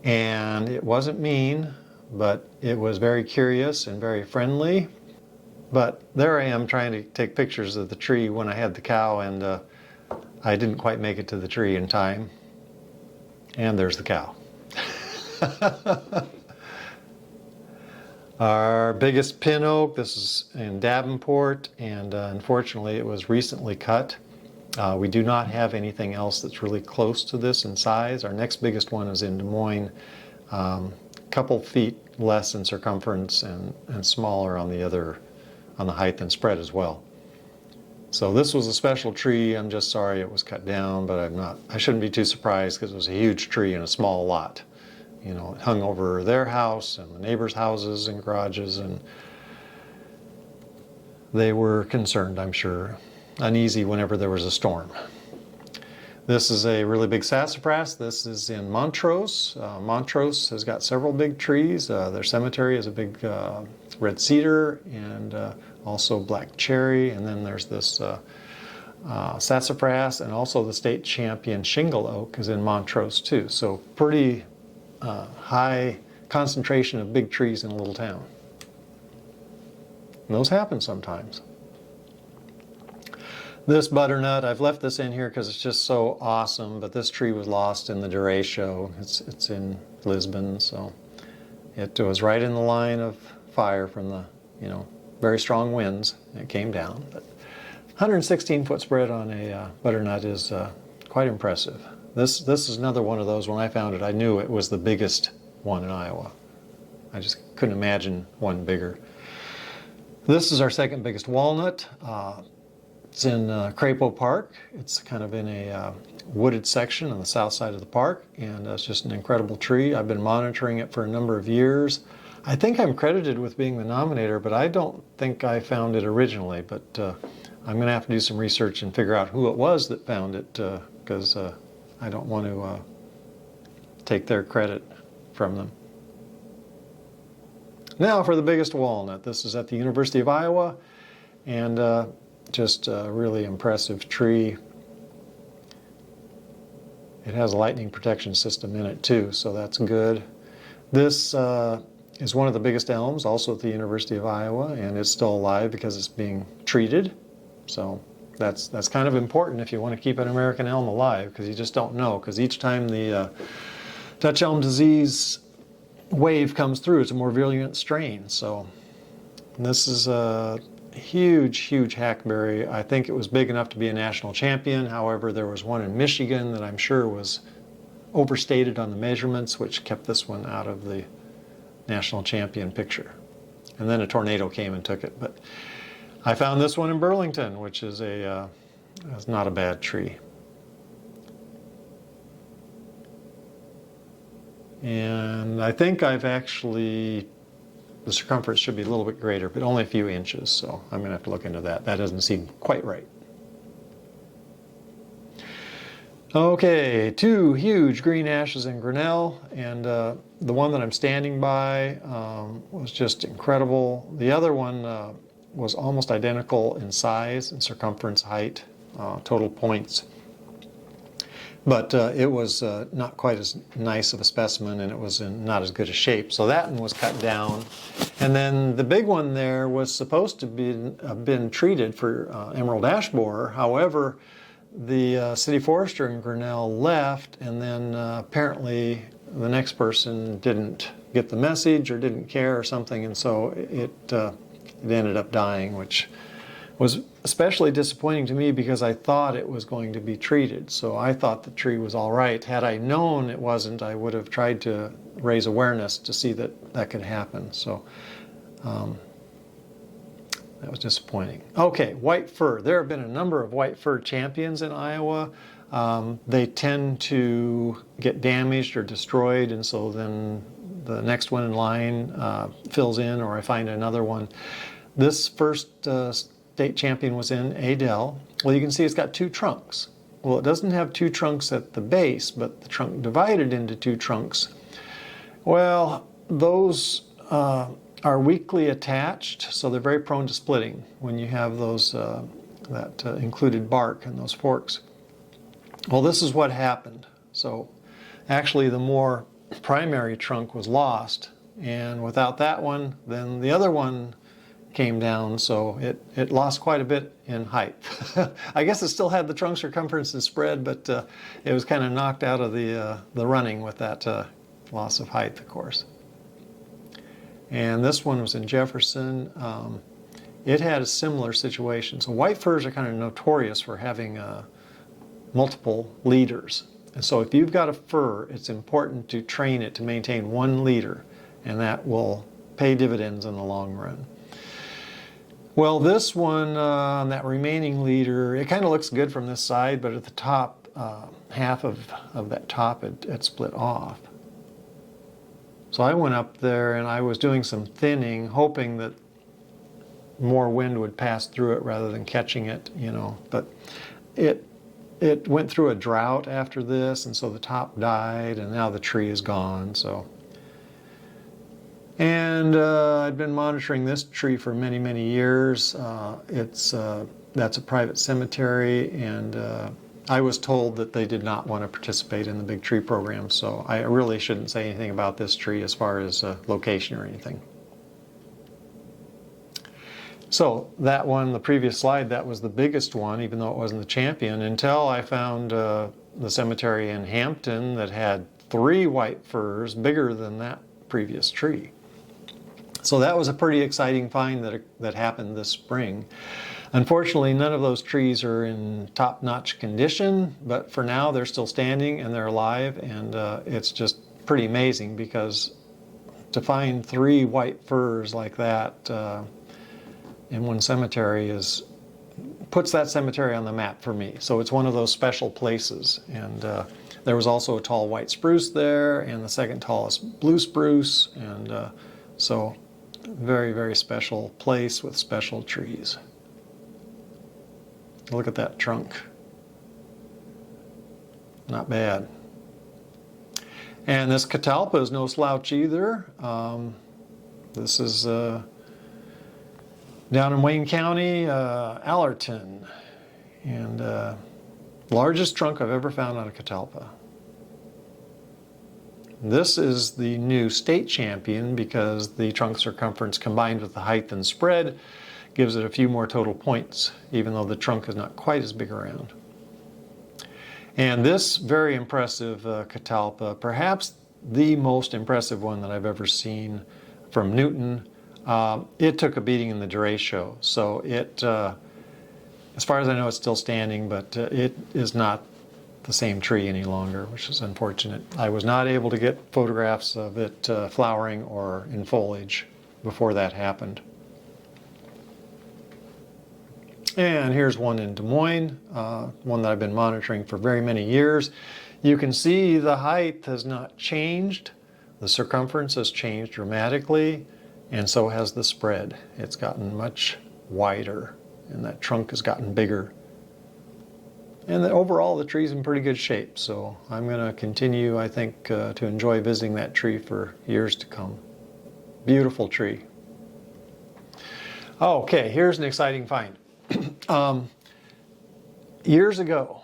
[SPEAKER 2] and it wasn't mean, but it was very curious and very friendly. But there I am trying to take pictures of the tree when I had the cow, and I didn't quite make it to the tree in time. And there's the cow. Our biggest pin oak, this is in Davenport, and unfortunately it was recently cut. We do not have anything else that's really close to this in size. Our next biggest one is in Des Moines, couple feet less in circumference and smaller on the height and spread as well. So this was a special tree. I'm just sorry it was cut down, but I shouldn't be too surprised because it was a huge tree in a small lot. You know, it hung over their house and the neighbors' houses and garages, and they were concerned, I'm sure, uneasy whenever there was a storm. This is a really big sassafras. This is in Montrose. Montrose has got several big trees. Their cemetery is a big red cedar and also black cherry, and then there's this sassafras, and also the state champion shingle oak is in Montrose too. So pretty high concentration of big trees in a little town. And those happen sometimes. This butternut, I've left this in here because it's just so awesome, but this tree was lost in the derecho. It's in Lisbon, so it was right in the line of fire from the, very strong winds. It came down, but 116-foot spread on a butternut is quite impressive. This is another one of those, when I found it, I knew it was the biggest one in Iowa. I just couldn't imagine one bigger. This is our second biggest walnut. It's in Crapo Park. It's kind of in a wooded section on the south side of the park, and it's just an incredible tree. I've been monitoring it for a number of years. I think I'm credited with being the nominator, but I don't think I found it originally. But I'm going to have to do some research and figure out who it was that found it, because I don't want to take their credit from them. Now for the biggest walnut. This is at the University of Iowa, and just a really impressive tree. It has a lightning protection system in it too, so that's good. This is one of the biggest elms, also at the University of Iowa, and it's still alive because it's being treated. So that's kind of important if you want to keep an American elm alive, because you just don't know, because each time the Dutch elm disease wave comes through, it's a more virulent strain. So this is a huge hackberry. I think it was big enough to be a national champion. However, there was one in Michigan that I'm sure was overstated on the measurements, which kept this one out of the national champion picture. And then a tornado came and took it. But I found this one in Burlington, which is it's not a bad tree. And I think I've actually the circumference should be a little bit greater, but only a few inches, so I'm going to have to look into that. That doesn't seem quite right. Okay, 2 huge green ashes in Grinnell, and the one that I'm standing by was just incredible. The other one was almost identical in size and circumference, height, total points. But it was not quite as nice of a specimen, and it was in not as good a shape. So that one was cut down. And then the big one there was supposed to have been treated for emerald ash borer. However, the city forester in Grinnell left, and then apparently the next person didn't get the message or didn't care or something, and so it ended up dying, which was especially disappointing to me because I thought it was going to be treated. So I thought the tree was all right. Had I known it wasn't, I would have tried to raise awareness to see that that could happen. So that was disappointing. Okay, white fir. There have been a number of white fir champions in Iowa. They tend to get damaged or destroyed, and so then the next one in line fills in, or I find another one. This first state champion was in Adel. Well, you can see it's got 2 trunks. Well, it doesn't have 2 trunks at the base, but the trunk divided into 2 trunks. Well, those are weakly attached, so they're very prone to splitting when you have those that included bark and those forks. Well, this is what happened. So actually the more primary trunk was lost, and without that one, then the other one came down, so it lost quite a bit in height. I guess it still had the trunk circumference and spread, but it was kind of knocked out of the running with that loss of height, of course. And this one was in Jefferson. It had a similar situation. So white firs are kind of notorious for having multiple leaders. And so if you've got a fir, it's important to train it to maintain 1 leader, and that will pay dividends in the long run. Well, this one, that remaining leader, it kind of looks good from this side, but at the top, half of that top it split off. So I went up there and I was doing some thinning, hoping that more wind would pass through it rather than catching it, you know. But it went through a drought after this, and so the top died, and now the tree is gone. So, and I'd been monitoring this tree for many, many years. That's a private cemetery, and I was told that they did not want to participate in the big tree program, so I really shouldn't say anything about this tree as far as location or anything. So that one, the previous slide, that was the biggest one, even though it wasn't the champion, until I found the cemetery in Hampton that had 3 white firs bigger than that previous tree. So that was a pretty exciting find that happened this spring. Unfortunately, none of those trees are in top-notch condition, but for now they're still standing and they're alive, and it's just pretty amazing because to find 3 white firs like that in one cemetery puts that cemetery on the map for me. So it's one of those special places. And there was also a tall white spruce there, and the second tallest blue spruce, and so very, very special place with special trees. Look at that trunk. Not bad. And this catalpa is no slouch either. This is down in Wayne County, Allerton. And largest trunk I've ever found on a catalpa. This is the new state champion because the trunk circumference combined with the height and spread gives it a few more total points, even though the trunk is not quite as big around. And this very impressive catalpa, perhaps the most impressive one that I've ever seen from Newton, it took a beating in the derecho. So it, as far as I know, it's still standing, but it is not the same tree any longer, which is unfortunate. I was not able to get photographs of it flowering or in foliage before that happened. And here's one in Des Moines, one that I've been monitoring for very many years. You can see the height has not changed. The circumference has changed dramatically. and so has the spread. It's gotten much wider, and that trunk has gotten bigger. And overall, the tree's in pretty good shape, so I'm going to continue, I think, to enjoy visiting that tree for years to come. Beautiful tree. Okay, here's an exciting find. Years ago,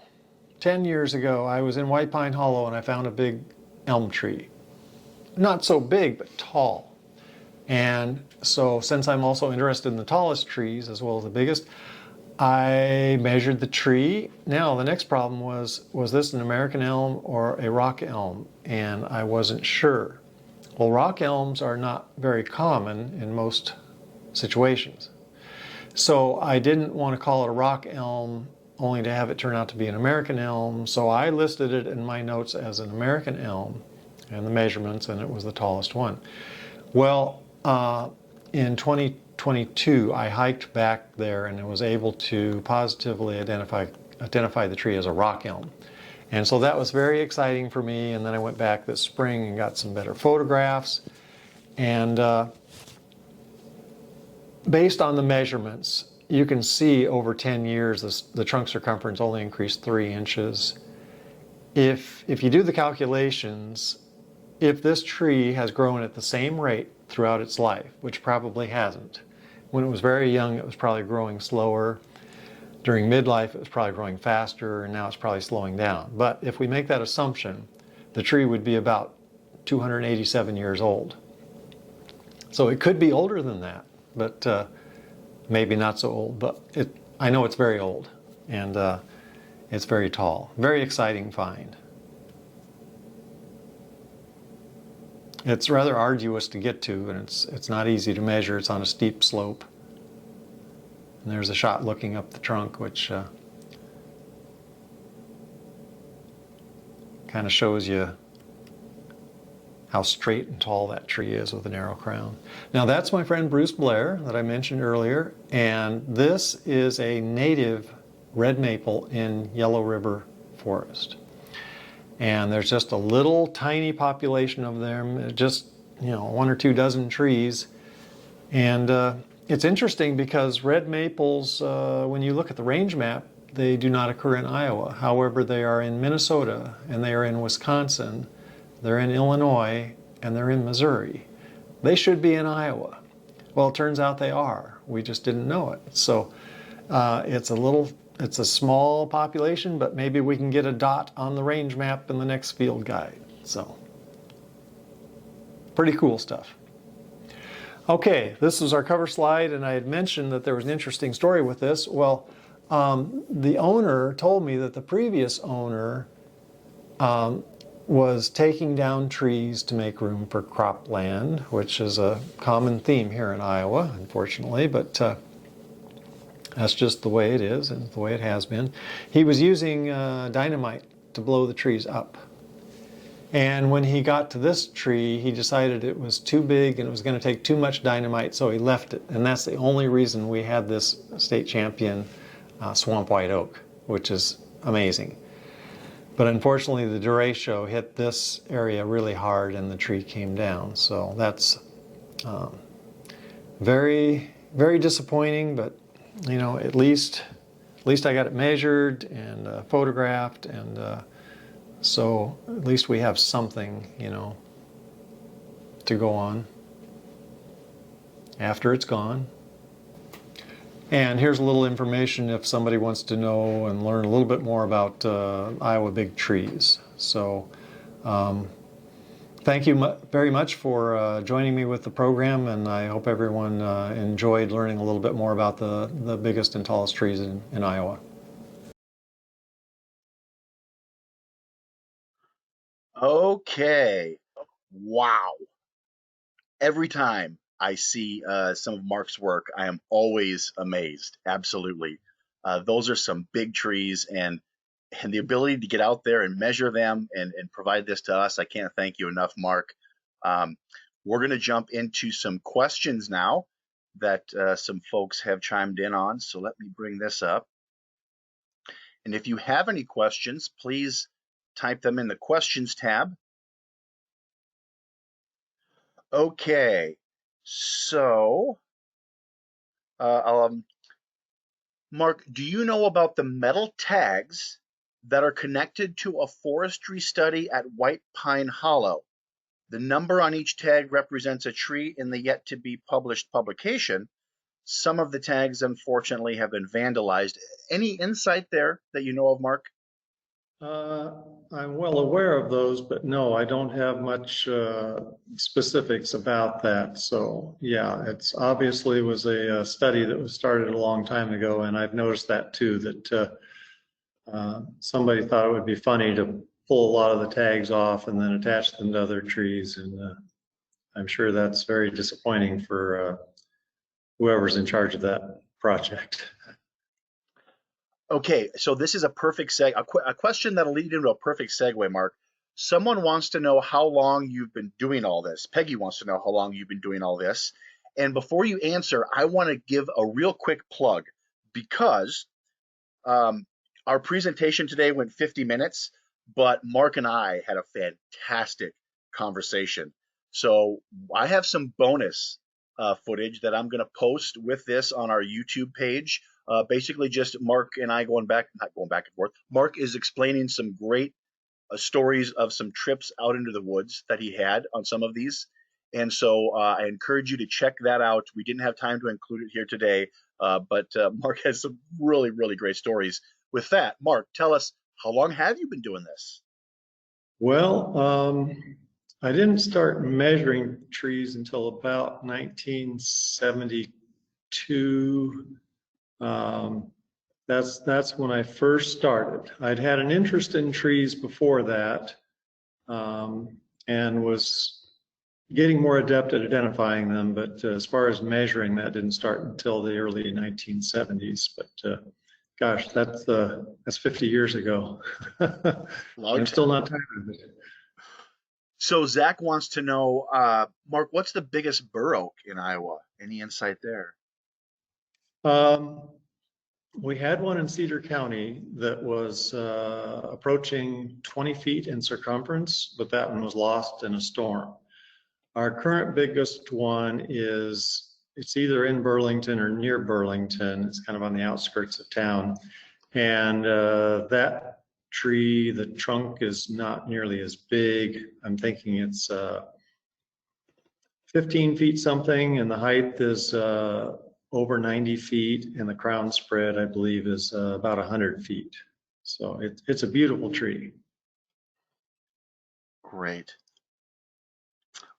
[SPEAKER 2] 10 years ago, I was in White Pine Hollow and I found a big elm tree. Not so big, but tall. And so since I'm also interested in the tallest trees as well as the biggest, I measured the tree. Now the next problem was this an American elm or a rock elm? And I wasn't sure. Well, rock elms are not very common in most situations. So I didn't want to call it a rock elm only to have it turn out to be an American elm. So I listed it in my notes as an American elm and the measurements, and it was the tallest one. Well, in 2022, I hiked back there and was able to positively identify the tree as a rock elm. And so that was very exciting for me. And then I went back this spring and got some better photographs. And based on the measurements, you can see over 10 years the trunk circumference only increased 3 inches. If you do the calculations, if this tree has grown at the same rate throughout its life, which probably hasn't, when it was very young it was probably growing slower, during midlife it was probably growing faster, and now it's probably slowing down. But if we make that assumption, the tree would be about 287 years old. So it could be older than that, but maybe not so old, but I know it's very old, and it's very tall. Very exciting find. It's rather arduous to get to, and it's not easy to measure. It's on a steep slope. And there's a shot looking up the trunk, which kind of shows you how straight and tall that tree is with a narrow crown. Now that's my friend Bruce Blair that I mentioned earlier, and this is a native red maple in Yellow River Forest. And there's just a little tiny population of them, just 1 or 2 dozen trees. And it's interesting because red maples, when you look at the range map, they do not occur in Iowa. However, they are in Minnesota, and they are in Wisconsin, they're in Illinois, and they're in Missouri. They should be in Iowa. Well, it turns out they are. We just didn't know it. So it's a small population, but maybe we can get a dot on the range map in the next field guide. So pretty cool stuff. Okay, this is our cover slide, and I had mentioned that there was an interesting story with this. Well, the owner told me that the previous owner was taking down trees to make room for cropland, which is a common theme here in Iowa, unfortunately, but that's just the way it is and the way it has been. He was using dynamite to blow the trees up. And when he got to this tree, he decided it was too big and it was going to take too much dynamite, so he left it. And that's the only reason we had this state champion swamp white oak, which is amazing. But unfortunately, the derecho hit this area really hard and the tree came down. So that's very, very disappointing, but at least I got it measured and photographed, and so at least we have something, to go on after it's gone. And here's a little information if somebody wants to know and learn a little bit more about Iowa big trees. So thank you very much for joining me with the program, and I hope everyone enjoyed learning a little bit more about the biggest and tallest trees in Iowa.
[SPEAKER 1] Okay. Wow. Every time I see some of Mark's work, I am always amazed. Absolutely. Those are some big trees, and the ability to get out there and measure them and provide this to us, I can't thank you enough, Mark. Um, we're going to jump into some questions now that some folks have chimed in on. So let me bring this up. And if you have any questions, please type them in the questions tab. Okay. So, uh, um, Mark, do you know about the metal tags that are connected to a forestry study at White Pine Hollow? The number on each tag represents a tree in the yet to be published publication. Some of the tags, unfortunately, have been vandalized. Any insight there that you know of, Mark?
[SPEAKER 2] Uh, I'm well aware of those, but no, I don't have much specifics about that. So yeah, it's obviously was a study that was started a long time ago, and I've noticed that too, that somebody thought it would be funny to pull a lot of the tags off and then attach them to other trees, and I'm sure that's very disappointing for whoever's in charge of that project.
[SPEAKER 1] Okay, so this is a perfect a question that'll lead into a perfect segue, Mark. Someone wants to know how long you've been doing all this. Peggy wants to know how long you've been doing all this. And before you answer, I want to give a real quick plug because um, our presentation today went 50 minutes, but Mark and I had a fantastic conversation. So I have some bonus footage that I'm going to post with this on our YouTube page. Basically, just Mark and I not going back and forth. Mark is explaining some great stories of some trips out into the woods that he had on some of these. And so I encourage you to check that out. We didn't have time to include it here today, but Mark has some really, really great stories. With that, Mark, tell us, how long have you been doing this?
[SPEAKER 2] Well, I didn't start measuring trees until about 1972. Um, that's when I first started. I'd had an interest in trees before that, and was getting more adept at identifying them. But as far as measuring, that didn't start until the early 1970s. But gosh, that's 50 years ago.
[SPEAKER 1] Long
[SPEAKER 2] I'm still
[SPEAKER 1] time.
[SPEAKER 2] not tired of it.
[SPEAKER 1] So Zach wants to know, Mark, what's the biggest bur oak in Iowa? Any insight there?
[SPEAKER 2] Um, we had one in Cedar County that was approaching 20 feet in circumference, but that one was lost in a storm. Our current biggest one it's either in Burlington or near Burlington. It's kind of on the outskirts of town. And that tree, the trunk is not nearly as big. I'm thinking it's 15 feet something, and the height is over 90 feet, and the crown spread, I believe, is about 100 feet. So it's a beautiful tree.
[SPEAKER 1] Great.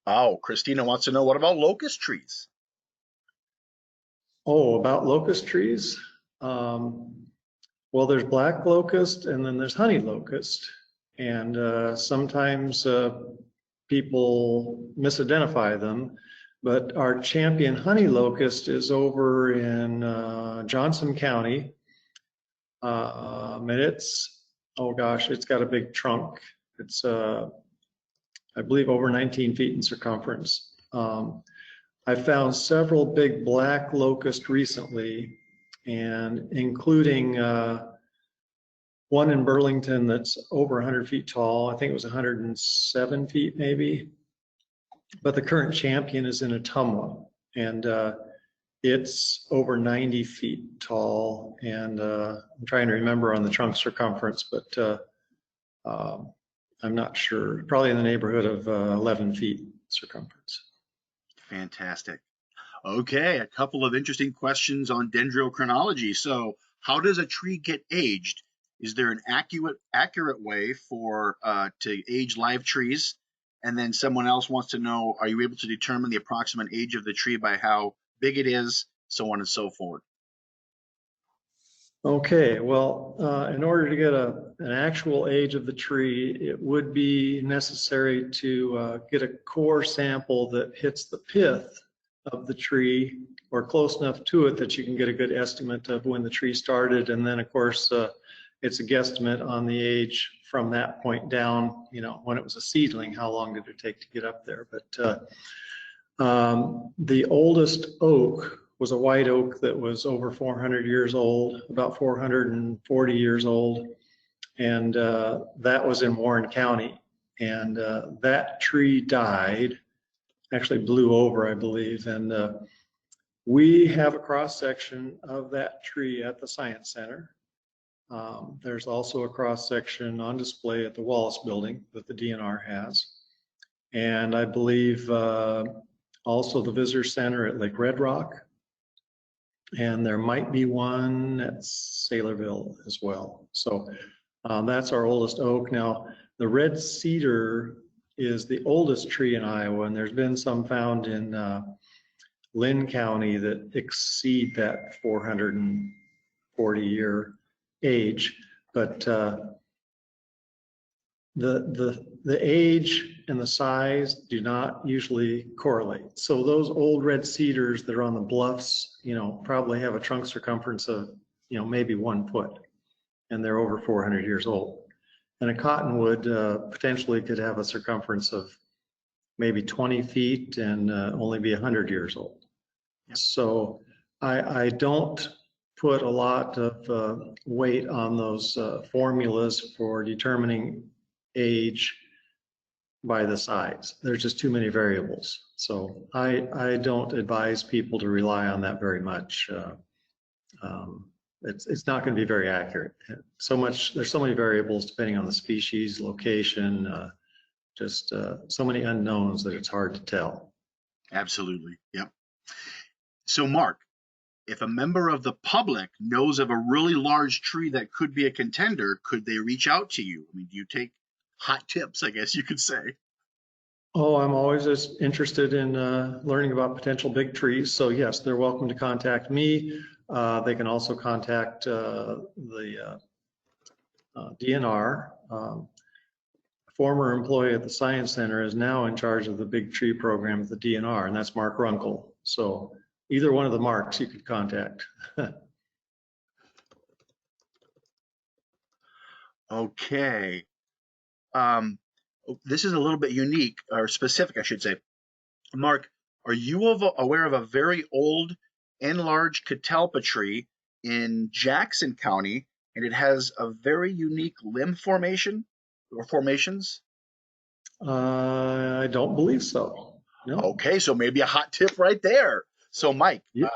[SPEAKER 1] Oh, Christina wants to know, what about locust trees?
[SPEAKER 2] Oh, about locust trees. Um, well, there's black locust and then there's honey locust. And sometimes people misidentify them, but our champion honey locust is over in Johnson County. And oh gosh, it's got a big trunk. It's, I believe, over 19 feet in circumference. I found several big black locust recently, and including one in Burlington that's over 100 feet tall. I think it was 107 feet maybe. But the current champion is in Ottumwa, and it's over 90 feet tall. And I'm trying to remember on the trunk circumference, but I'm not sure. Probably in the neighborhood of 11 feet circumference.
[SPEAKER 1] Fantastic. Okay, a couple of interesting questions on dendrochronology. So, how does a tree get aged? Is there an accurate way for to age live trees? And then someone else wants to know, are you able to determine the approximate age of the tree by how big it is, so on and so forth?
[SPEAKER 2] Okay, well, in order to get an actual age of the tree, it would be necessary to get a core sample that hits the pith of the tree or close enough to it that you can get a good estimate of when the tree started. And then, of course, it's a guesstimate on the age from that point down, when it was a seedling, how long did it take to get up there? But the oldest oak was a white oak that was over 400 years old, about 440 years old. And that was in Warren County. And that tree died actually blew over, I believe. And we have a cross section of that tree at the Science Center. There's also a cross section on display at the Wallace Building that the DNR has. And I believe also the Visitor Center at Lake Red Rock. And there might be one at Saylorville as well. So that's our oldest oak. Now, the red cedar is the oldest tree in Iowa, and there's been some found in Lynn County that exceed that 440-year age. But the age and the size do not usually correlate. So those old red cedars that are on the bluffs, probably have a trunk circumference of, maybe 1 foot, and they're over 400 years old. And a cottonwood potentially could have a circumference of maybe 20 feet and only be 100 years old. Yep. So I don't put a lot of weight on those formulas for determining age by the size. There's just too many variables. So I don't advise people to rely on that very much. It's not going to be very accurate. There's so many variables depending on the species, location, just so many unknowns that it's hard to tell.
[SPEAKER 1] Absolutely. Yep. So Mark, if a member of the public knows of a really large tree that could be a contender, could they reach out to you? I mean, do you take hot tips, I guess you could say?
[SPEAKER 2] Oh, I'm always just interested in learning about potential big trees. So yes, they're welcome to contact me. They can also contact the DNR. Former employee at the Science Center is now in charge of the big tree program at the DNR, and that's Mark Runkle. So either one of the Marks you could contact.
[SPEAKER 1] Okay. This is a little bit unique, or specific, I should say. Mark, are you aware of a very old and large catalpa tree in Jackson County, and it has a very unique limb formation or formations?
[SPEAKER 2] I don't believe so. No.
[SPEAKER 1] Okay, so maybe a hot tip right there. So Mike,
[SPEAKER 2] Yep.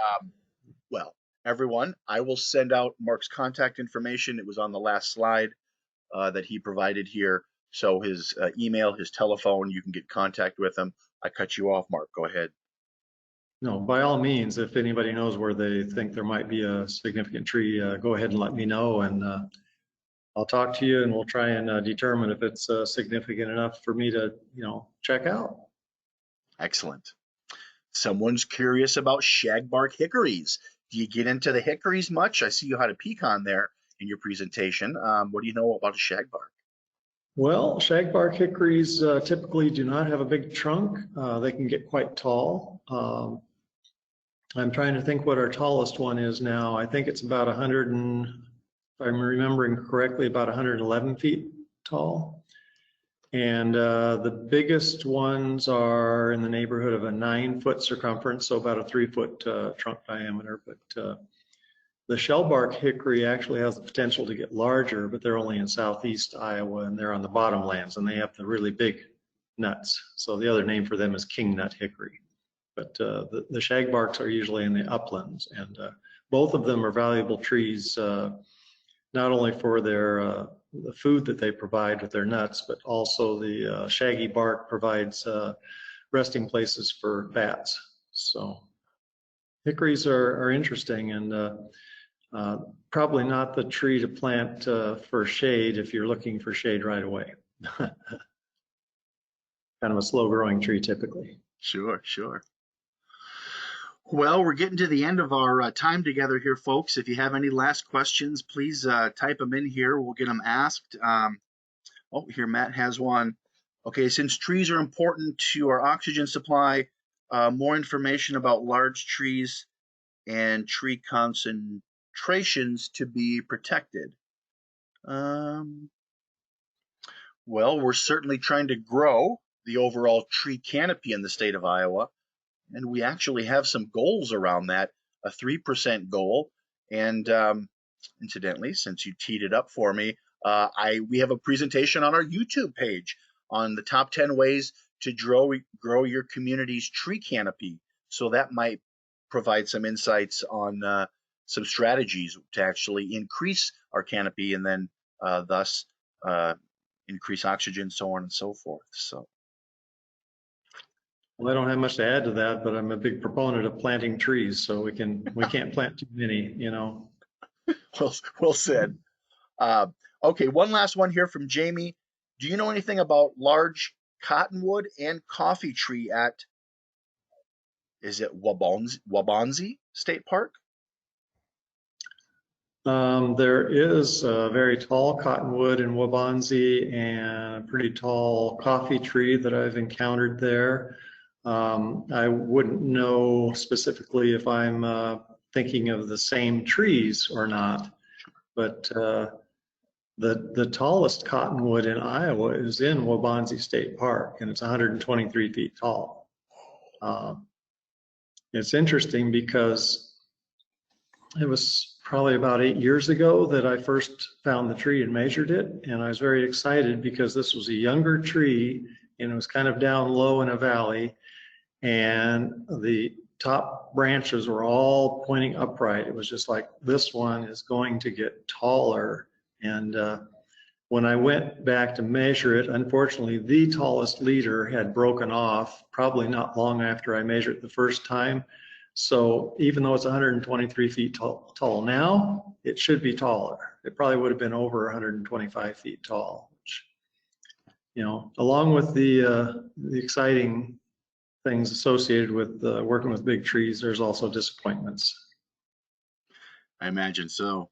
[SPEAKER 1] Well, everyone, I will send out Mark's contact information. It was on the last slide that he provided here. So his email, his telephone, you can get contact with him. I cut you off, Mark. Go ahead.
[SPEAKER 2] No, by all means, if anybody knows where they think there might be a significant tree, go ahead and let me know, and I'll talk to you, and we'll try and determine if it's significant enough for me to, check out. Excellent.
[SPEAKER 1] Someone's curious about shagbark hickories. Do you get into the hickories much? I see you had a pecan there in your presentation. What do you know about a shagbark?
[SPEAKER 2] Well, shagbark hickories typically do not have a big trunk. They can get quite tall. I'm trying to think what our tallest one is now. I think it's about 100 and, if I'm remembering correctly, about 111 feet tall. And the biggest ones are in the neighborhood of a 9-foot circumference, so about a 3-foot trunk diameter. But the shellbark hickory actually has the potential to get larger, but they're only in southeast Iowa, and they're on the bottomlands, and they have the really big nuts. So the other name for them is king nut hickory. But the shagbarks are usually in the uplands, and both of them are valuable trees, not only for their the food that they provide with their nuts, but also the shaggy bark provides resting places for bats. So hickories are interesting, and probably not the tree to plant for shade if you're looking for shade right away. Kind of a slow growing tree typically.
[SPEAKER 1] Sure, sure. Well, we're getting to the end of our time together here, folks. If you have any last questions, please type them in here. We'll get them asked. Oh, here Matt has one. Okay, since trees are important to our oxygen supply, more information about large trees and tree concentrations to be protected. Well, we're certainly trying to grow the overall tree canopy in the state of Iowa. And we actually have some goals around that, a 3% goal. And incidentally, since you teed it up for me, we have a presentation on our YouTube page on the top 10 ways to grow your community's tree canopy. So that might provide some insights on some strategies to actually increase our canopy and then thus increase oxygen, so on and so forth. So.
[SPEAKER 2] Well, I don't have much to add to that, but I'm a big proponent of planting trees, so we can't plant too many, you know.
[SPEAKER 1] Well said. Uh, okay, one last one here from Jamie. Do you know anything about large cottonwood and coffee tree at, is it Wabanzi State Park?
[SPEAKER 2] There is a very tall cottonwood in Wabanzi and a pretty tall coffee tree that I've encountered there. I wouldn't know specifically if I'm thinking of the same trees or not, but the tallest cottonwood in Iowa is in Wabanzi State Park, and it's 123 feet tall. It's interesting because it was probably about 8 years ago that I first found the tree and measured it, and I was very excited because this was a younger tree and it was kind of down low in a valley, and the top branches were all pointing upright. It was just like, this one is going to get taller. And when I went back to measure it, unfortunately, the tallest leader had broken off probably not long after I measured it the first time. So even though it's 123 feet tall now, it should be taller. It probably would have been over 125 feet tall, which, you know, along with the exciting things associated with working with big trees, there's also disappointments.
[SPEAKER 1] I imagine so.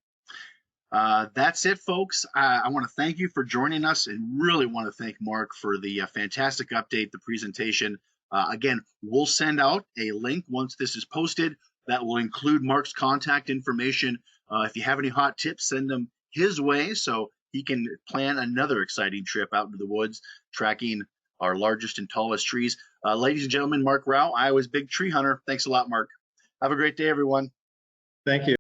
[SPEAKER 1] That's it, folks. I want to thank you for joining us and really want to thank Mark for the fantastic update, the presentation. Again, we'll send out a link once this is posted that will include Mark's contact information. If you have any hot tips, send them his way so he can plan another exciting trip out into the woods, tracking our largest and tallest trees. Ladies and gentlemen, Mark Rouw, Iowa's Big Tree Hunter. Thanks a lot, Mark. Have a great day, everyone.
[SPEAKER 2] Thank you.